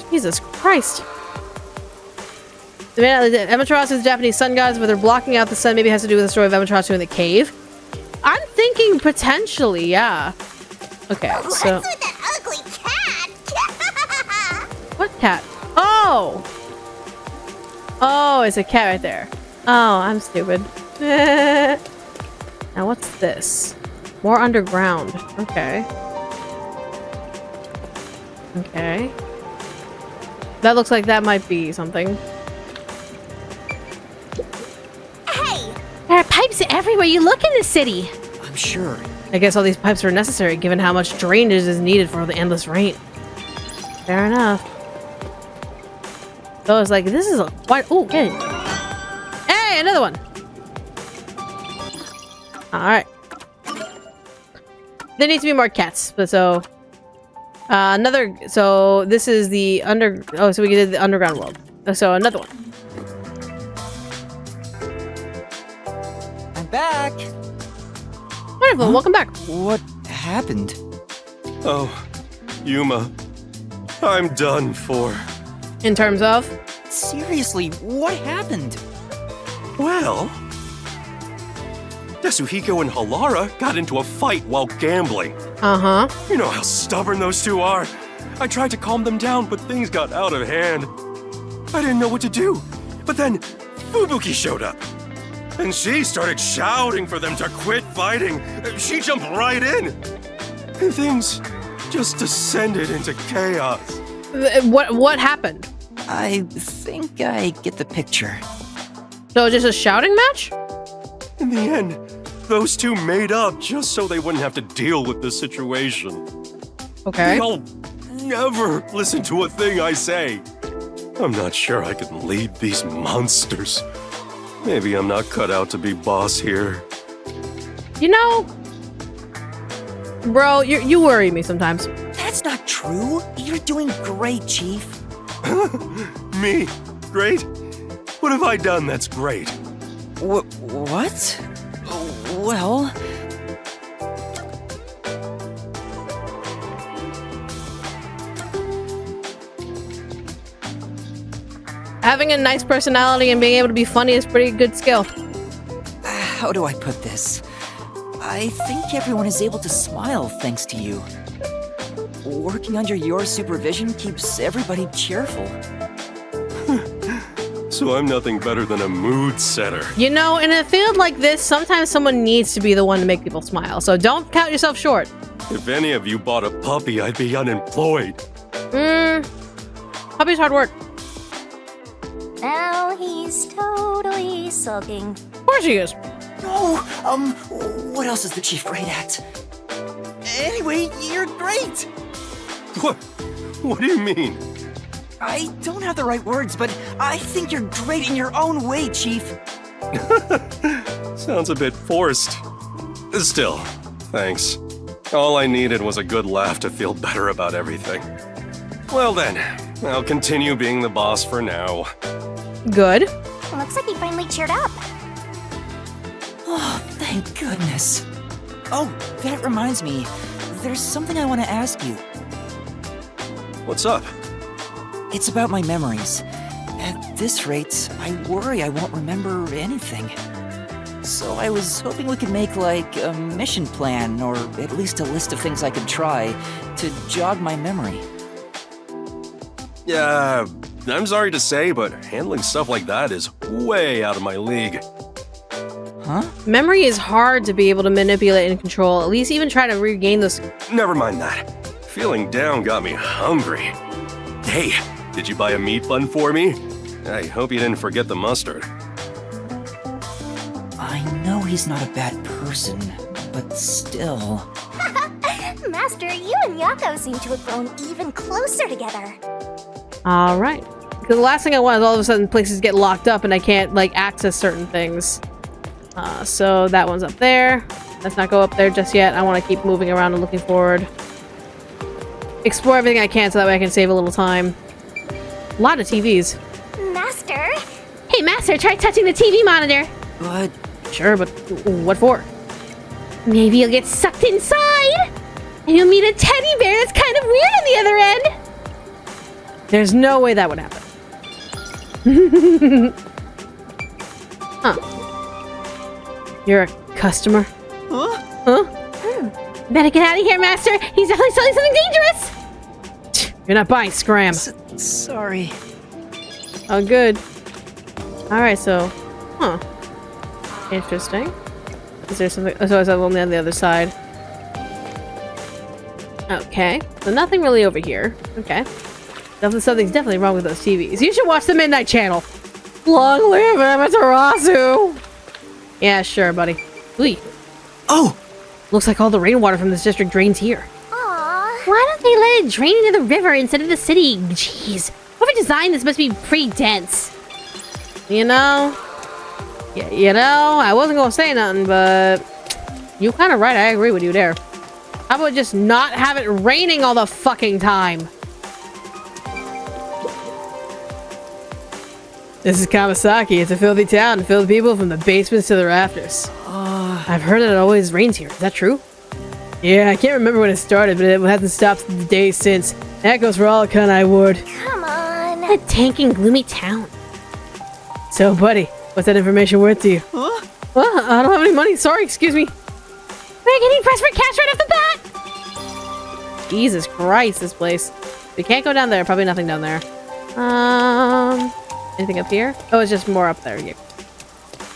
Jesus Christ. The Amaterasu's Japanese sun gods, whether blocking out the sun maybe has to do with the story of Amaterasu in the cave. I'm thinking potentially, yeah. Okay, so. What's with that ugly cat? What cat? Oh! Oh, it's a cat right there. Oh, I'm stupid. Now what's this? More underground. Okay. Okay. That looks like that might be something. Hey! There are pipes everywhere you look in the city. I'm sure. I guess all these pipes are necessary given how much drainage is needed for the endless rain. Fair enough. So it's like, this is a quite. Oh, okay. Hey, another one. Alright. There needs to be more cats, but so. So this is the so we did the underground world. So another one. I'm back. Wonderful, welcome back. What happened? Oh, Yuma. I'm done for. In terms of? Seriously, what happened? Well, Yasuhiko and Halara got into a fight while gambling. Uh-huh. You know how stubborn those two are. I tried to calm them down, but things got out of hand. I didn't know what to do. But then Fubuki showed up. and she started shouting for them to quit fighting. She jumped right in. And things just descended into chaos. What happened? I think I get the picture. So just a shouting match? In the end, those two made up just so they wouldn't have to deal with the situation. Okay. They'll never listen to a thing I say. I'm not sure I can lead these monsters. Maybe I'm not cut out to be boss here. You know, bro, you worry me sometimes. That's not true. You're doing great, Chief. Me? Great? What have I done that's great? What? Well... Having a nice personality and being able to be funny is pretty good skill. How do I put this? I think everyone is able to smile thanks to you. Working under your supervision keeps everybody cheerful. So I'm nothing better than a mood setter. You know, in a field like this, sometimes someone needs to be the one to make people smile, so don't count yourself short. If any of you bought a puppy, I'd be unemployed. Puppy's hard work. Now he's totally sulking. Of course he is. No, what else is the Chief great at? Anyway, you're great! What do you mean? I don't have the right words, but I think you're great in your own way, Chief. Sounds a bit forced. Still, thanks. All I needed was a good laugh to feel better about everything. Well then, I'll continue being the boss for now. Good. Looks like he finally cheered up. Oh, thank goodness. Oh, that reminds me. There's something I want to ask you. What's up? It's about my memories. At this rate, I worry I won't remember anything. So I was hoping we could make, like, a mission plan, or at least a list of things I could try to jog my memory. Yeah, I'm sorry to say, but handling stuff like that is way out of my league. Huh? Memory is hard to be able to manipulate and control, at least even try to regain those. Never mind that. Feeling down got me hungry. Hey, did you buy a meat bun for me? I hope you didn't forget the mustard. I know he's not a bad person, but still... Master, you and Yako seem to have grown even closer together. All right. Because the last thing I want is all of a sudden places get locked up and I can't, like, access certain things. So that one's up there. Let's not go up there just yet. I want to keep moving around and looking forward. Explore everything I can so that way I can save a little time. A lot of TVs. Master? Hey, Master, try touching the TV monitor. But... Sure, but what for? Maybe you'll get sucked inside. And you'll meet a teddy bear that's kind of weird on the other end. There's no way that would happen. Huh. You're a customer? Huh? Huh? Better get out of here, Master. He's definitely selling something dangerous. You're not buying scram. Sorry. Oh, good. Alright, so... Huh. Interesting. Is there something... Oh, so it's only on the other side. Okay. So nothing really over here. Okay. Something's definitely wrong with those TVs. You should watch the Midnight Channel. Long live Amaterasu! Yeah, sure, buddy. Ooh. Oh! Looks like all the rainwater from this district drains here. Aww. Why don't they let it drain into the river instead of the city? Jeez. Whoever designed this must be pretty dense. You know? Yeah, you know, I wasn't gonna say nothing, but... You're kind of right, I agree with you there. How about just not have it raining all the fucking time? This is Kamasaki. It's a filthy town, filled with people from the basements to the rafters. I've heard that it always rains here. Is that true? Yeah, I can't remember when it started, but it hasn't stopped the days since. That goes for all Kunai Wood. Come on. A dank and gloomy town. So, buddy, what's that information worth to you? Huh? Well, I don't have any money. Sorry, excuse me. We're getting pressed for cash right off the bat. Jesus Christ, this place. We can't go down there. Probably nothing down there. Anything up here? Oh, it's just more up there. Yeah.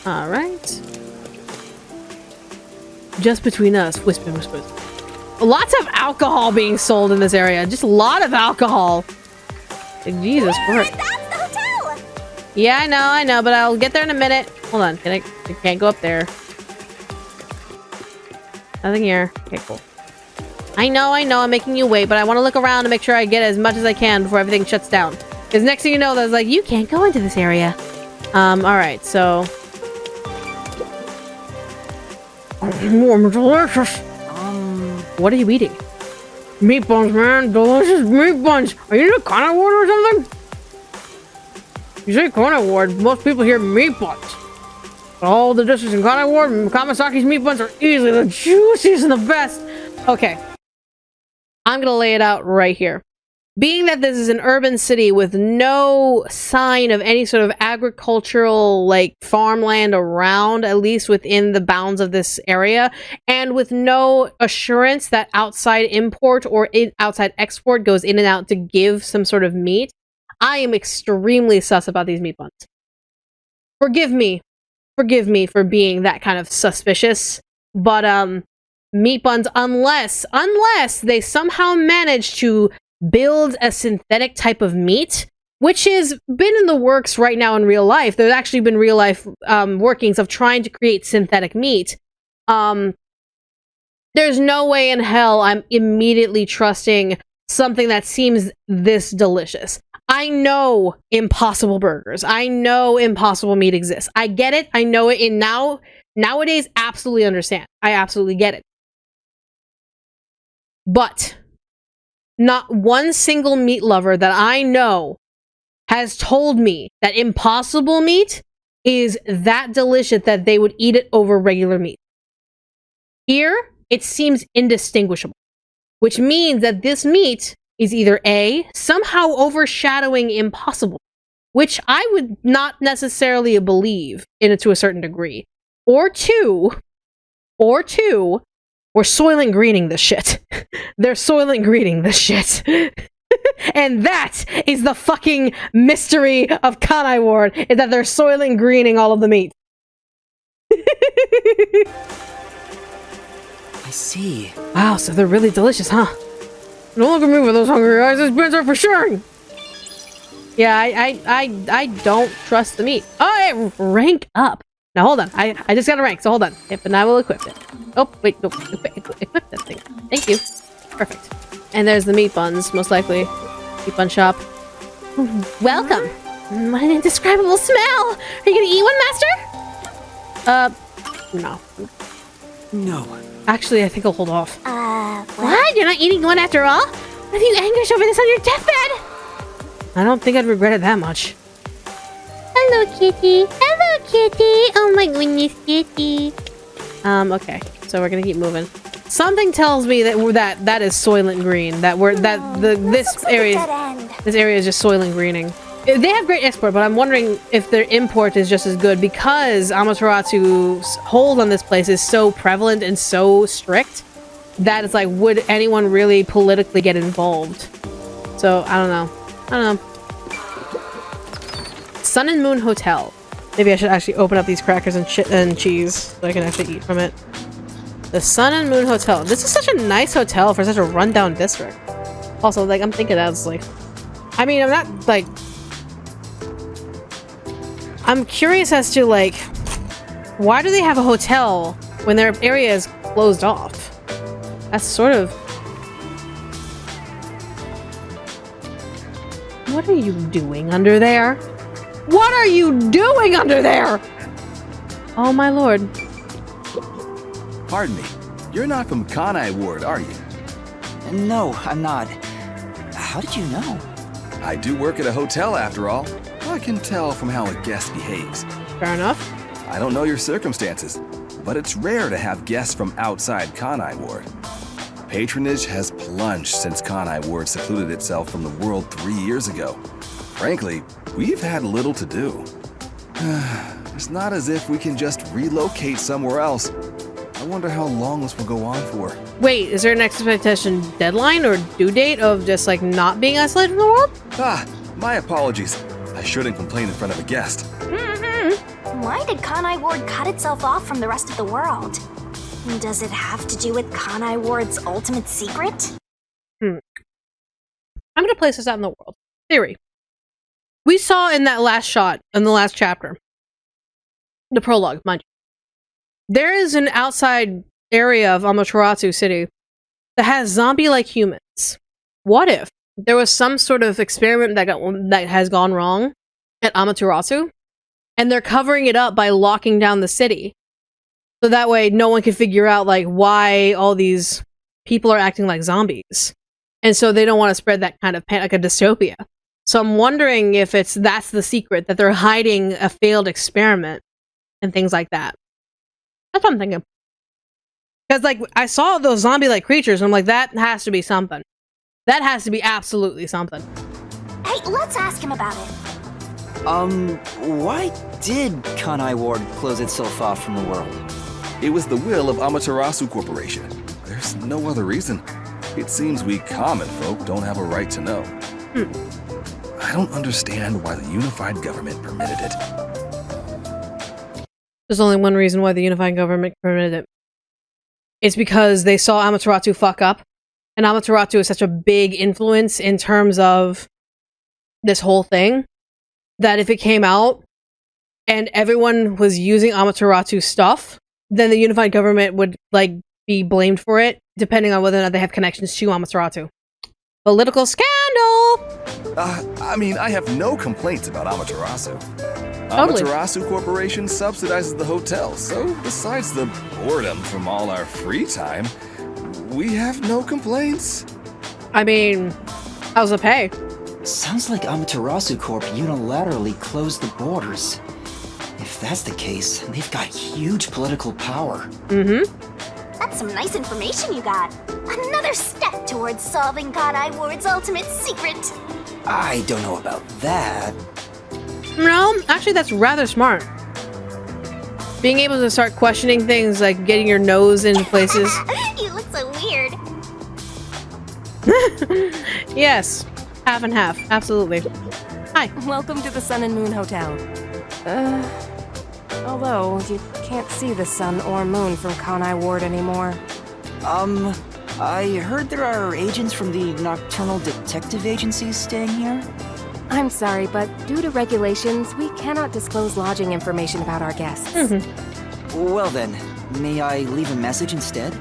All right. Just between us, whisper, whispers. Lots of alcohol being sold in this area. Just a lot of alcohol. Jesus Christ. That's the hotel! Yeah, I know, but I'll get there in a minute. Hold on, I can't go up there. Nothing here. Okay, cool. I know, I'm making you wait, but I want to look around to make sure I get as much as I can before everything shuts down. Because next thing you know, there's like, you can't go into this area. Alright, so... delicious! What are you eating? Meat buns, man! Delicious meat buns! Are you in a Conai ward or something? You say Conai ward, most people hear meat buns. But all the dishes in Conai ward, Kamasaki's meat buns are easily the juiciest and the best! Okay. I'm gonna lay it out right here. Being that this is an urban city with no sign of any sort of agricultural, like, farmland around, at least within the bounds of this area, and with no assurance that outside import or outside export goes in and out to give some sort of meat, I am extremely sus about these meat buns. Forgive me for being that kind of suspicious, but, meat buns, unless they somehow manage to build a synthetic type of meat, which has been in the works right now in real life. There's actually been real life workings of trying to create synthetic meat. There's no way in hell I'm immediately trusting something that seems this delicious. I know Impossible Burgers. I know Impossible Meat exists. I get it. I know it. And nowadays, absolutely understand. I absolutely get it. But not one single meat lover that I know has told me that Impossible Meat is that delicious that they would eat it over regular meat. Here, it seems indistinguishable, which means that this meat is either A, somehow overshadowing Impossible, which I would not necessarily believe to a certain degree, or two, we're Soylent Greening this shit. They're Soylent Greening this shit. And that is the fucking mystery of Kanai Ward, is that they're Soylent Greening all of the meat. I see. Wow, so they're really delicious, huh? Don't look at me with those hungry eyes, those beans are for sure. Yeah, I don't trust the meat. Oh, hey, rank up. Now hold on, I just got a rank, so hold on. Yep, and I will equip it. Oh, wait, no, equip that thing. Thank you. Perfect. And there's the meat buns, most likely. Meat bun shop. Welcome. What an indescribable smell. Are you gonna eat one, Master? No. No. Actually, I think I'll hold off. What? You're not eating one after all? What if you anguish over this on your deathbed? I don't think I'd regret it that much. Hello, kitty. Hello, kitty. Oh my goodness, kitty. Okay. So we're gonna keep moving. Something tells me that is Soylent Green. This area is just Soylent Greening. They have great export, but I'm wondering if their import is just as good because Amaterasu's hold on this place is so prevalent and so strict that it's like, would anyone really politically get involved? So I don't know. Sun and Moon Hotel. Maybe I should actually open up these crackers and cheese so I can actually eat from it. The Sun and Moon Hotel. This is such a nice hotel for such a rundown district. Also, like, I'm thinking that's like... I mean, I'm not, like... I'm curious as to, like... Why do they have a hotel when their area is closed off? That's sort of... What are you doing under there? What are you doing under there? Oh my lord. Pardon me. You're not from Kanai Ward, are you? No, I'm not. How did you know? I do work at a hotel after all. I can tell from how a guest behaves. Fair enough. I don't know your circumstances, but it's rare to have guests from outside Kanai Ward. Patronage has plunged since Kanai Ward secluded itself from the world 3 years ago. Frankly, we've had little to do. It's not as if we can just relocate somewhere else. I wonder how long this will go on for. Wait, is there an expectation deadline or due date of just like not being isolated from the world? My apologies. I shouldn't complain in front of a guest. Why did Kanai Ward cut itself off from the rest of the world? Does it have to do with Kanai Ward's ultimate secret? I'm gonna place this out in the world. Theory. We saw in that last shot, in the last chapter, the prologue, mind you, there is an outside area of Amaterasu City that has zombie-like humans. What if there was some sort of experiment that has gone wrong at Amaterasu, and they're covering it up by locking down the city, so that way no one can figure out like why all these people are acting like zombies, and so they don't want to spread that kind of panic, like a dystopia. So I'm wondering if that's the secret, that they're hiding a failed experiment and things like that. That's what I'm thinking. Because like I saw those zombie-like creatures, and I'm like, that has to be something. That has to be absolutely something. Hey, let's ask him about it. Why did Kanai Ward close itself off from the world? It was the will of Amaterasu Corporation. There's no other reason. It seems we common folk don't have a right to know. I don't understand why the unified government permitted it. There's only one reason why the unified government permitted it. It's because they saw Amaterasu fuck up. And Amaterasu is such a big influence in terms of this whole thing that if it came out and everyone was using Amaterasu stuff, then the unified government would like be blamed for it, depending on whether or not they have connections to Amaterasu. Political scandal! I mean, I have no complaints about Amaterasu. Totally. Amaterasu Corporation subsidizes the hotel, so besides the boredom from all our free time, we have no complaints. I mean, how's the pay? Sounds like Amaterasu Corp unilaterally closed the borders. If that's the case, they've got huge political power. That's some nice information you got. Another step towards solving Kanai Ward's ultimate secret. I don't know about that. No, actually that's rather smart. Being able to start questioning things, like getting your nose in places. You look so weird. Yes, half and half, absolutely. Hi. Welcome to the Sun and Moon Hotel. Although you can't see the sun or moon from Kanai Ward anymore. I heard there are agents from the Nocturnal Detective Agencies staying here? I'm sorry, but due to regulations, we cannot disclose lodging information about our guests. Well then, may I leave a message instead?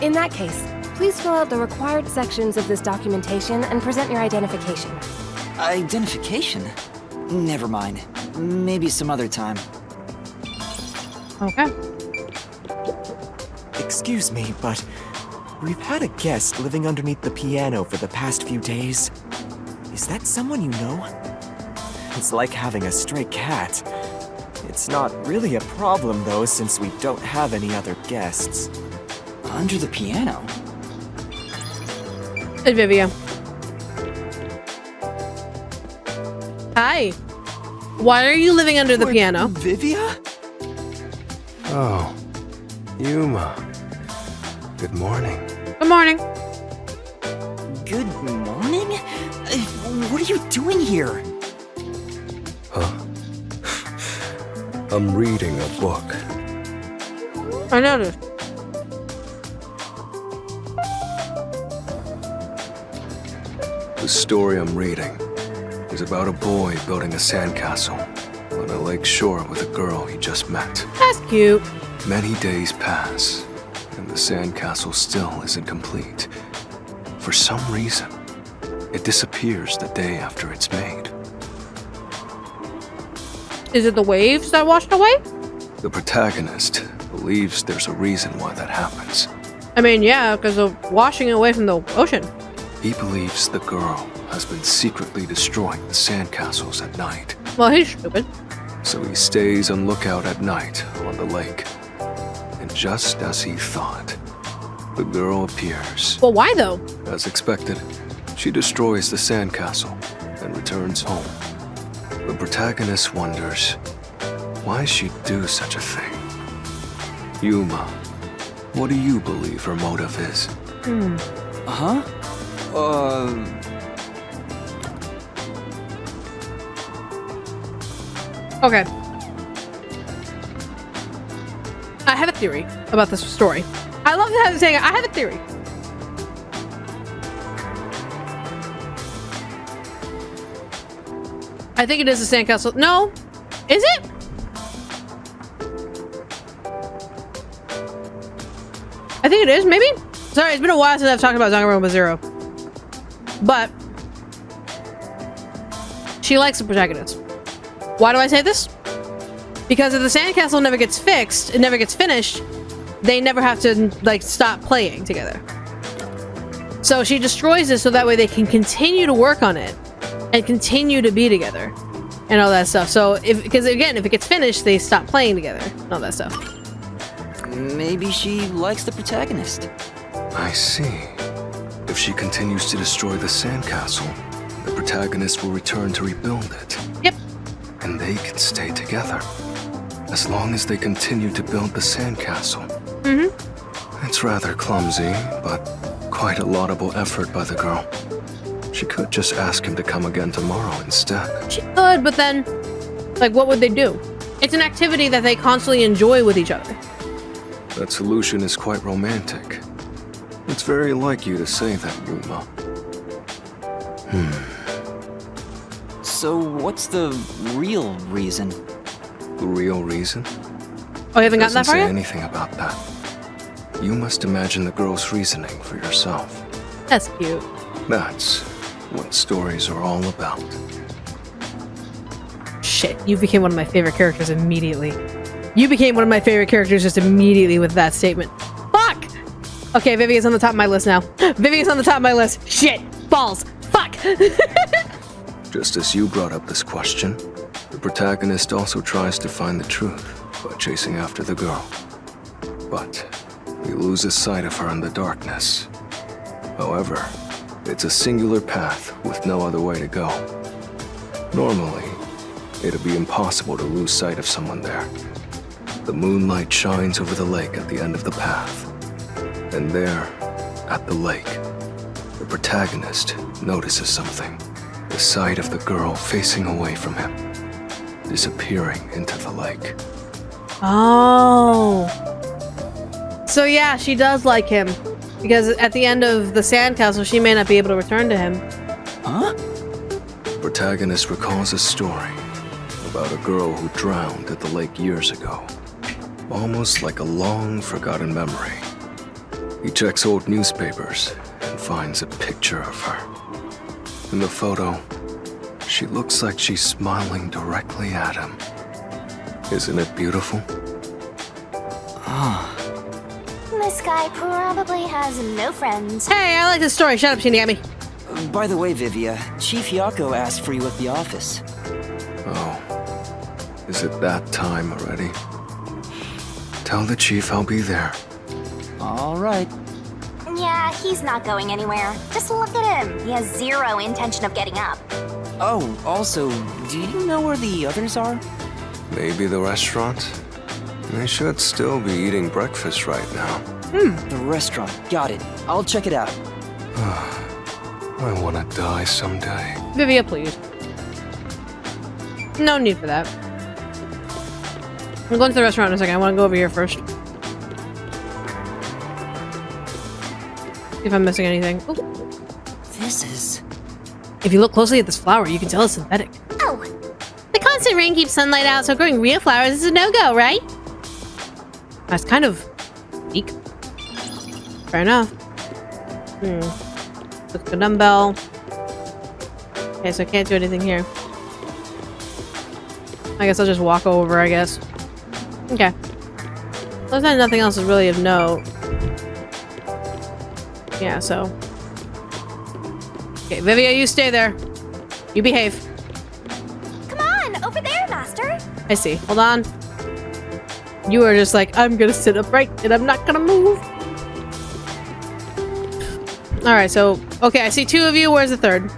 In that case, please fill out the required sections of this documentation and present your identification. Identification? Never mind. Maybe some other time. Okay. Excuse me, but we've had a guest living underneath the piano for the past few days. Is that someone you know? It's like having a stray cat. It's not really a problem, though, since we don't have any other guests. Under the piano? Hey, Vivia. Hi. Why are you living under the piano? Vivia? Oh, Yuma. Good morning. Good morning. Good morning? What are you doing here? I'm reading a book. I noticed. The story I'm reading is about a boy building a sandcastle on a lake shore with a girl he just met. That's cute. Many days pass, and the sandcastle still isn't complete. For some reason, it disappears the day after it's made. Is it the waves that washed away? The protagonist believes there's a reason why that happens. I mean, yeah, because of washing away from the ocean. He believes the girl has been secretly destroying the sandcastles at night. Well, he's stupid. So he stays on lookout at night on the lake. And just as he thought, the girl appears. Well, why though? As expected, she destroys the sandcastle and returns home. The protagonist wonders why she'd do such a thing. Yuma, what do you believe her motive is? Huh? Okay. I have a theory about this story. I love saying I have a theory. I think it is a sandcastle. No, is it? I think it is. Maybe. Sorry, it's been a while since I've talked about Danganronpa 0. But she likes the protagonist. Why do I say this? Because if the sandcastle never gets fixed, it never gets finished, they never have to like stop playing together. So she destroys it so that way they can continue to work on it and continue to be together and all that stuff. So because again, if it gets finished, they stop playing together and all that stuff. Maybe she likes the protagonist. I see. If she continues to destroy the sandcastle, the protagonist will return to rebuild it. Yep. And they can stay together. As long as they continue to build the sandcastle. Mm-hmm. It's rather clumsy, but quite a laudable effort by the girl. She could just ask him to come again tomorrow instead. She could, but then, like, what would they do? It's an activity that they constantly enjoy with each other. That solution is quite romantic. It's very like you to say that, Yuma. So what's the real reason? The real reason? Oh, you haven't gotten that far yet? yet? Anything about that. You must imagine the girl's reasoning for yourself. That's cute. That's what stories are all about. Shit, you became one of my favorite characters immediately. You became one of my favorite characters just immediately with that statement. Fuck! Okay, Vivian's on the top of my list now. Vivian's on the top of my list. Shit! Balls! Fuck! Just as you brought up this question, the protagonist also tries to find the truth by chasing after the girl. But he loses sight of her in the darkness. However, it's a singular path with no other way to go. Normally, it'd be impossible to lose sight of someone there. The moonlight shines over the lake at the end of the path. And there, at the lake, the protagonist notices something. The sight of the girl facing away from him, disappearing into the lake. Oh. So yeah, she does like him. Because at the end of the sandcastle, she may not be able to return to him. Huh? The protagonist recalls a story about a girl who drowned at the lake years ago. Almost like a long forgotten memory. He checks old newspapers and finds a picture of her. In the photo, she looks like she's smiling directly at him. Isn't it beautiful? This guy probably has no friends. Hey, I like this story. Shut up, Shinigami. By the way, Vivia, Chief Yako asked for you at the office. Oh, is it that time already? Tell the chief I'll be there. All right. Yeah, he's not going anywhere. Just look at him. He has zero intention of getting up. Oh, also, do you know where the others are? Maybe the restaurant? They should still be eating breakfast right now. The restaurant. Got it. I'll check it out. I want to die someday. Vivia, please. No need for that. I'm going to the restaurant in a second. I want to go over here first. See if I'm missing anything. Ooh. This is... If you look closely at this flower, you can tell it's synthetic. Oh, The constant rain keeps sunlight out, so growing real flowers is a no-go, right? That's kind of weak. Fair enough. Look at the dumbbell. Okay, so I can't do anything here. I guess I'll just walk over, I guess. Okay. There's not nothing else is really of note. Yeah, so. Okay, Vivia, you stay there. You behave. come on, over there, Master. I see. Hold on. You are just like, I'm gonna sit upright and I'm not gonna move. Alright, so, okay, I see two of you. Where's the third?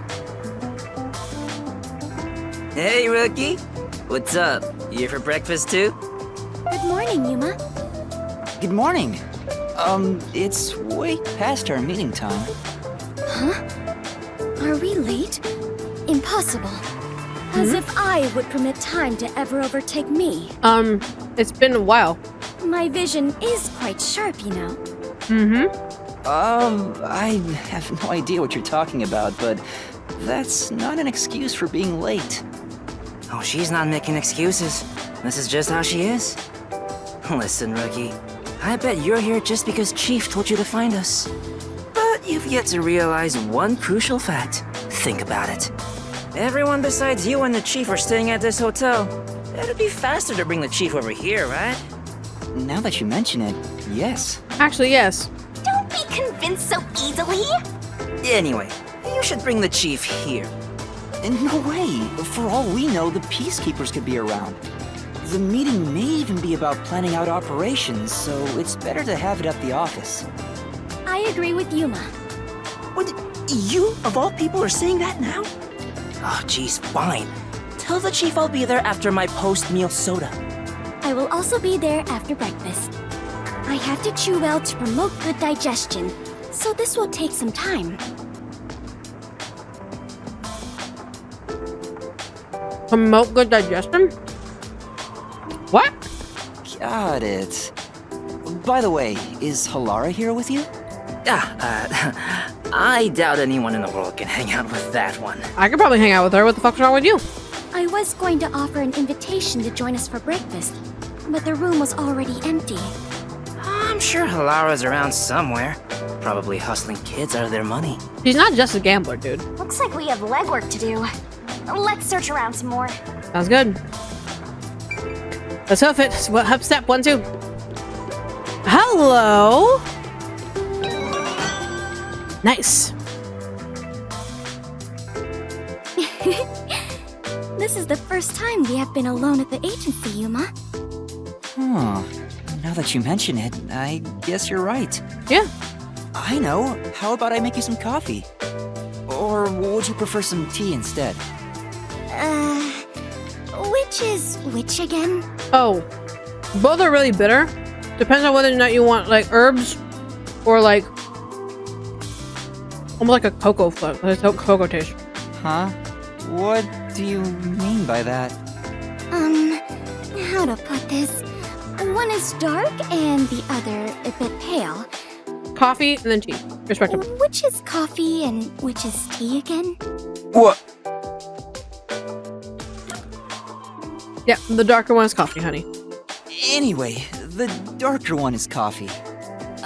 Hey, rookie. What's up? You here for breakfast too? Good morning, Yuma. Good morning. It's way past our meeting time. Are we late? Impossible. As if I would permit time to ever overtake me. It's been a while. My vision is quite sharp, you know. I have no idea what you're talking about, but that's not an excuse for being late. Oh, she's not making excuses. This is just how she is. Listen, Rookie. I bet you're here just because Chief told you to find us. But you've yet to realize one crucial fact. Think about it. Everyone besides you and the Chief are staying at this hotel. It'd be faster to bring the Chief over here, right? Now that you mention it, yes. Actually, yes. Don't be convinced so easily. Anyway, you should bring the Chief here. No way. For all we know, the Peacekeepers could be around. The meeting may even be about planning out operations, so it's better to have it at the office. I agree with Yuma. What? You, of all people, are saying that now? Oh, geez, fine. Tell the Chief I'll be there after my post-meal soda. I will also be there after breakfast. I have to chew well to promote good digestion, so this will take some time. Promote good digestion? What? Got it. By the way, is Halara here with you? I doubt anyone in the world can hang out with that one. I could probably hang out with her. What the fuck's wrong with you? I was going to offer an invitation to join us for breakfast, but the room was already empty. I'm sure Halara's around somewhere. Probably hustling kids out of their money. She's not just a gambler, dude. Looks like we have legwork to do. Let's search around some more. Sounds good. Let's hoof it. Step 1, 2. Hello. Nice. This is the first time we have been alone at the agency, Yuma. Huh. Now that you mention it, I guess you're right. Yeah. I know. How about I make you some coffee? Or would you prefer some tea instead? Which is which again? Oh, both are really bitter. Depends on whether or not you want like herbs or like almost like a cocoa cocoa taste. Huh? What do you mean by that? How to put this? One is dark and the other a bit pale. Coffee and then tea, respectively. Which is coffee and which is tea again? What? Yeah, the darker one is coffee, honey. Anyway, the darker one is coffee.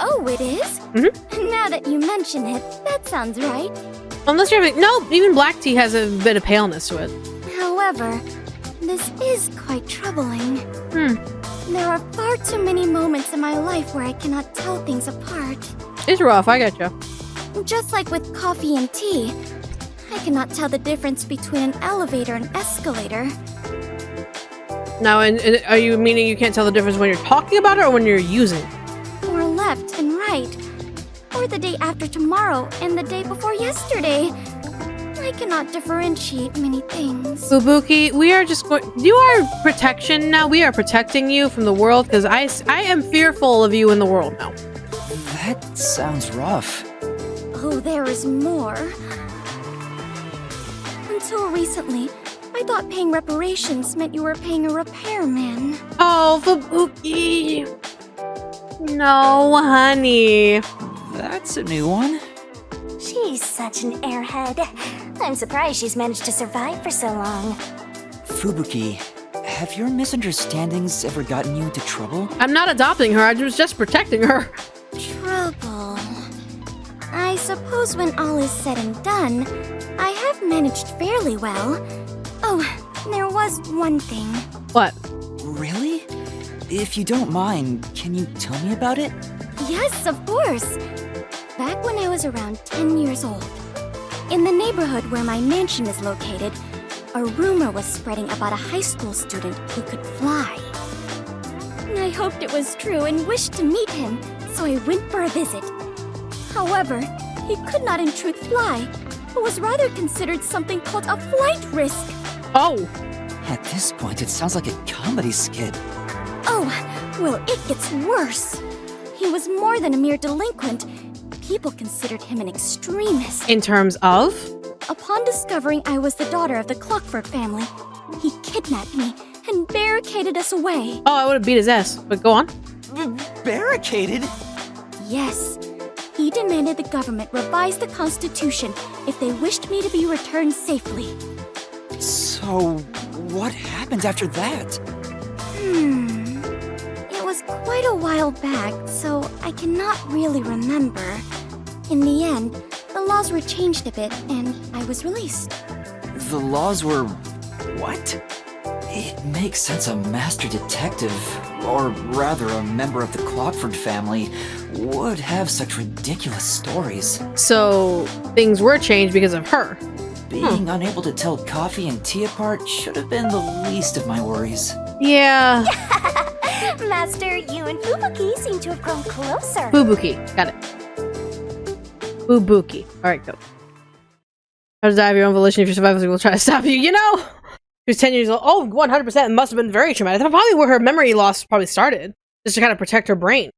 Oh, it is? Mm-hmm. Now that you mention it, that sounds right. Unless you're having... No, even black tea has a bit of paleness to it. However, this is quite troubling. There are far too many moments in my life where I cannot tell things apart. It's rough, I get you. Just like with coffee and tea, I cannot tell the difference between an elevator and escalator. Now, and are you meaning you can't tell the difference when you're talking about it or when you're using it? Or left and right. Or the day after tomorrow and the day before yesterday. I cannot differentiate many things. Fubuki, we are just going... You are protection now. We are protecting you from the world because I am fearful of you in the world now. That sounds rough. Oh, there is more. Until recently, I thought paying reparations meant you were paying a repairman. Oh, Fubuki. No, honey. That's a new one. She's such an airhead. I'm surprised she's managed to survive for so long. Fubuki, have your misunderstandings ever gotten you into trouble? I'm not adopting her. I was just protecting her. Trouble. I suppose when all is said and done, I have managed fairly well. Oh, there was one thing. What? Really? If you don't mind, can you tell me about it? Yes, of course. Back when I was around 10 years old, in the neighborhood where my mansion is located, a rumor was spreading about a high school student who could fly. I hoped it was true and wished to meet him, so I went for a visit. However, he could not in truth fly, but was rather considered something called a flight risk. Oh. At this point, it sounds like a comedy skit. Oh, well, it gets worse. He was more than a mere delinquent. People considered him an extremist. In terms of? Upon discovering I was the daughter of the Clockford family, he kidnapped me and barricaded us away. Oh, I would have beat his ass, but go on. Barricaded? Yes. He demanded the government revise the Constitution if they wished me to be returned safely. So, what happened after that? It was quite a while back, so I cannot really remember. In the end, the laws were changed a bit, and I was released. The laws were... what? It makes sense a master detective, or rather a member of the Clockford family, would have such ridiculous stories. So things were changed because of her. Being unable to tell coffee and tea apart should have been the least of my worries. Yeah. Master, you and Fubuki seem to have grown closer. Fubuki. Got it. Fubuki. Alright, go. How to die of your own volition if your survivors will try to stop you. You know! She was 10 years old. Oh, 100%. It must have been very traumatic. That's probably where her memory loss probably started. Just to kind of protect her brain.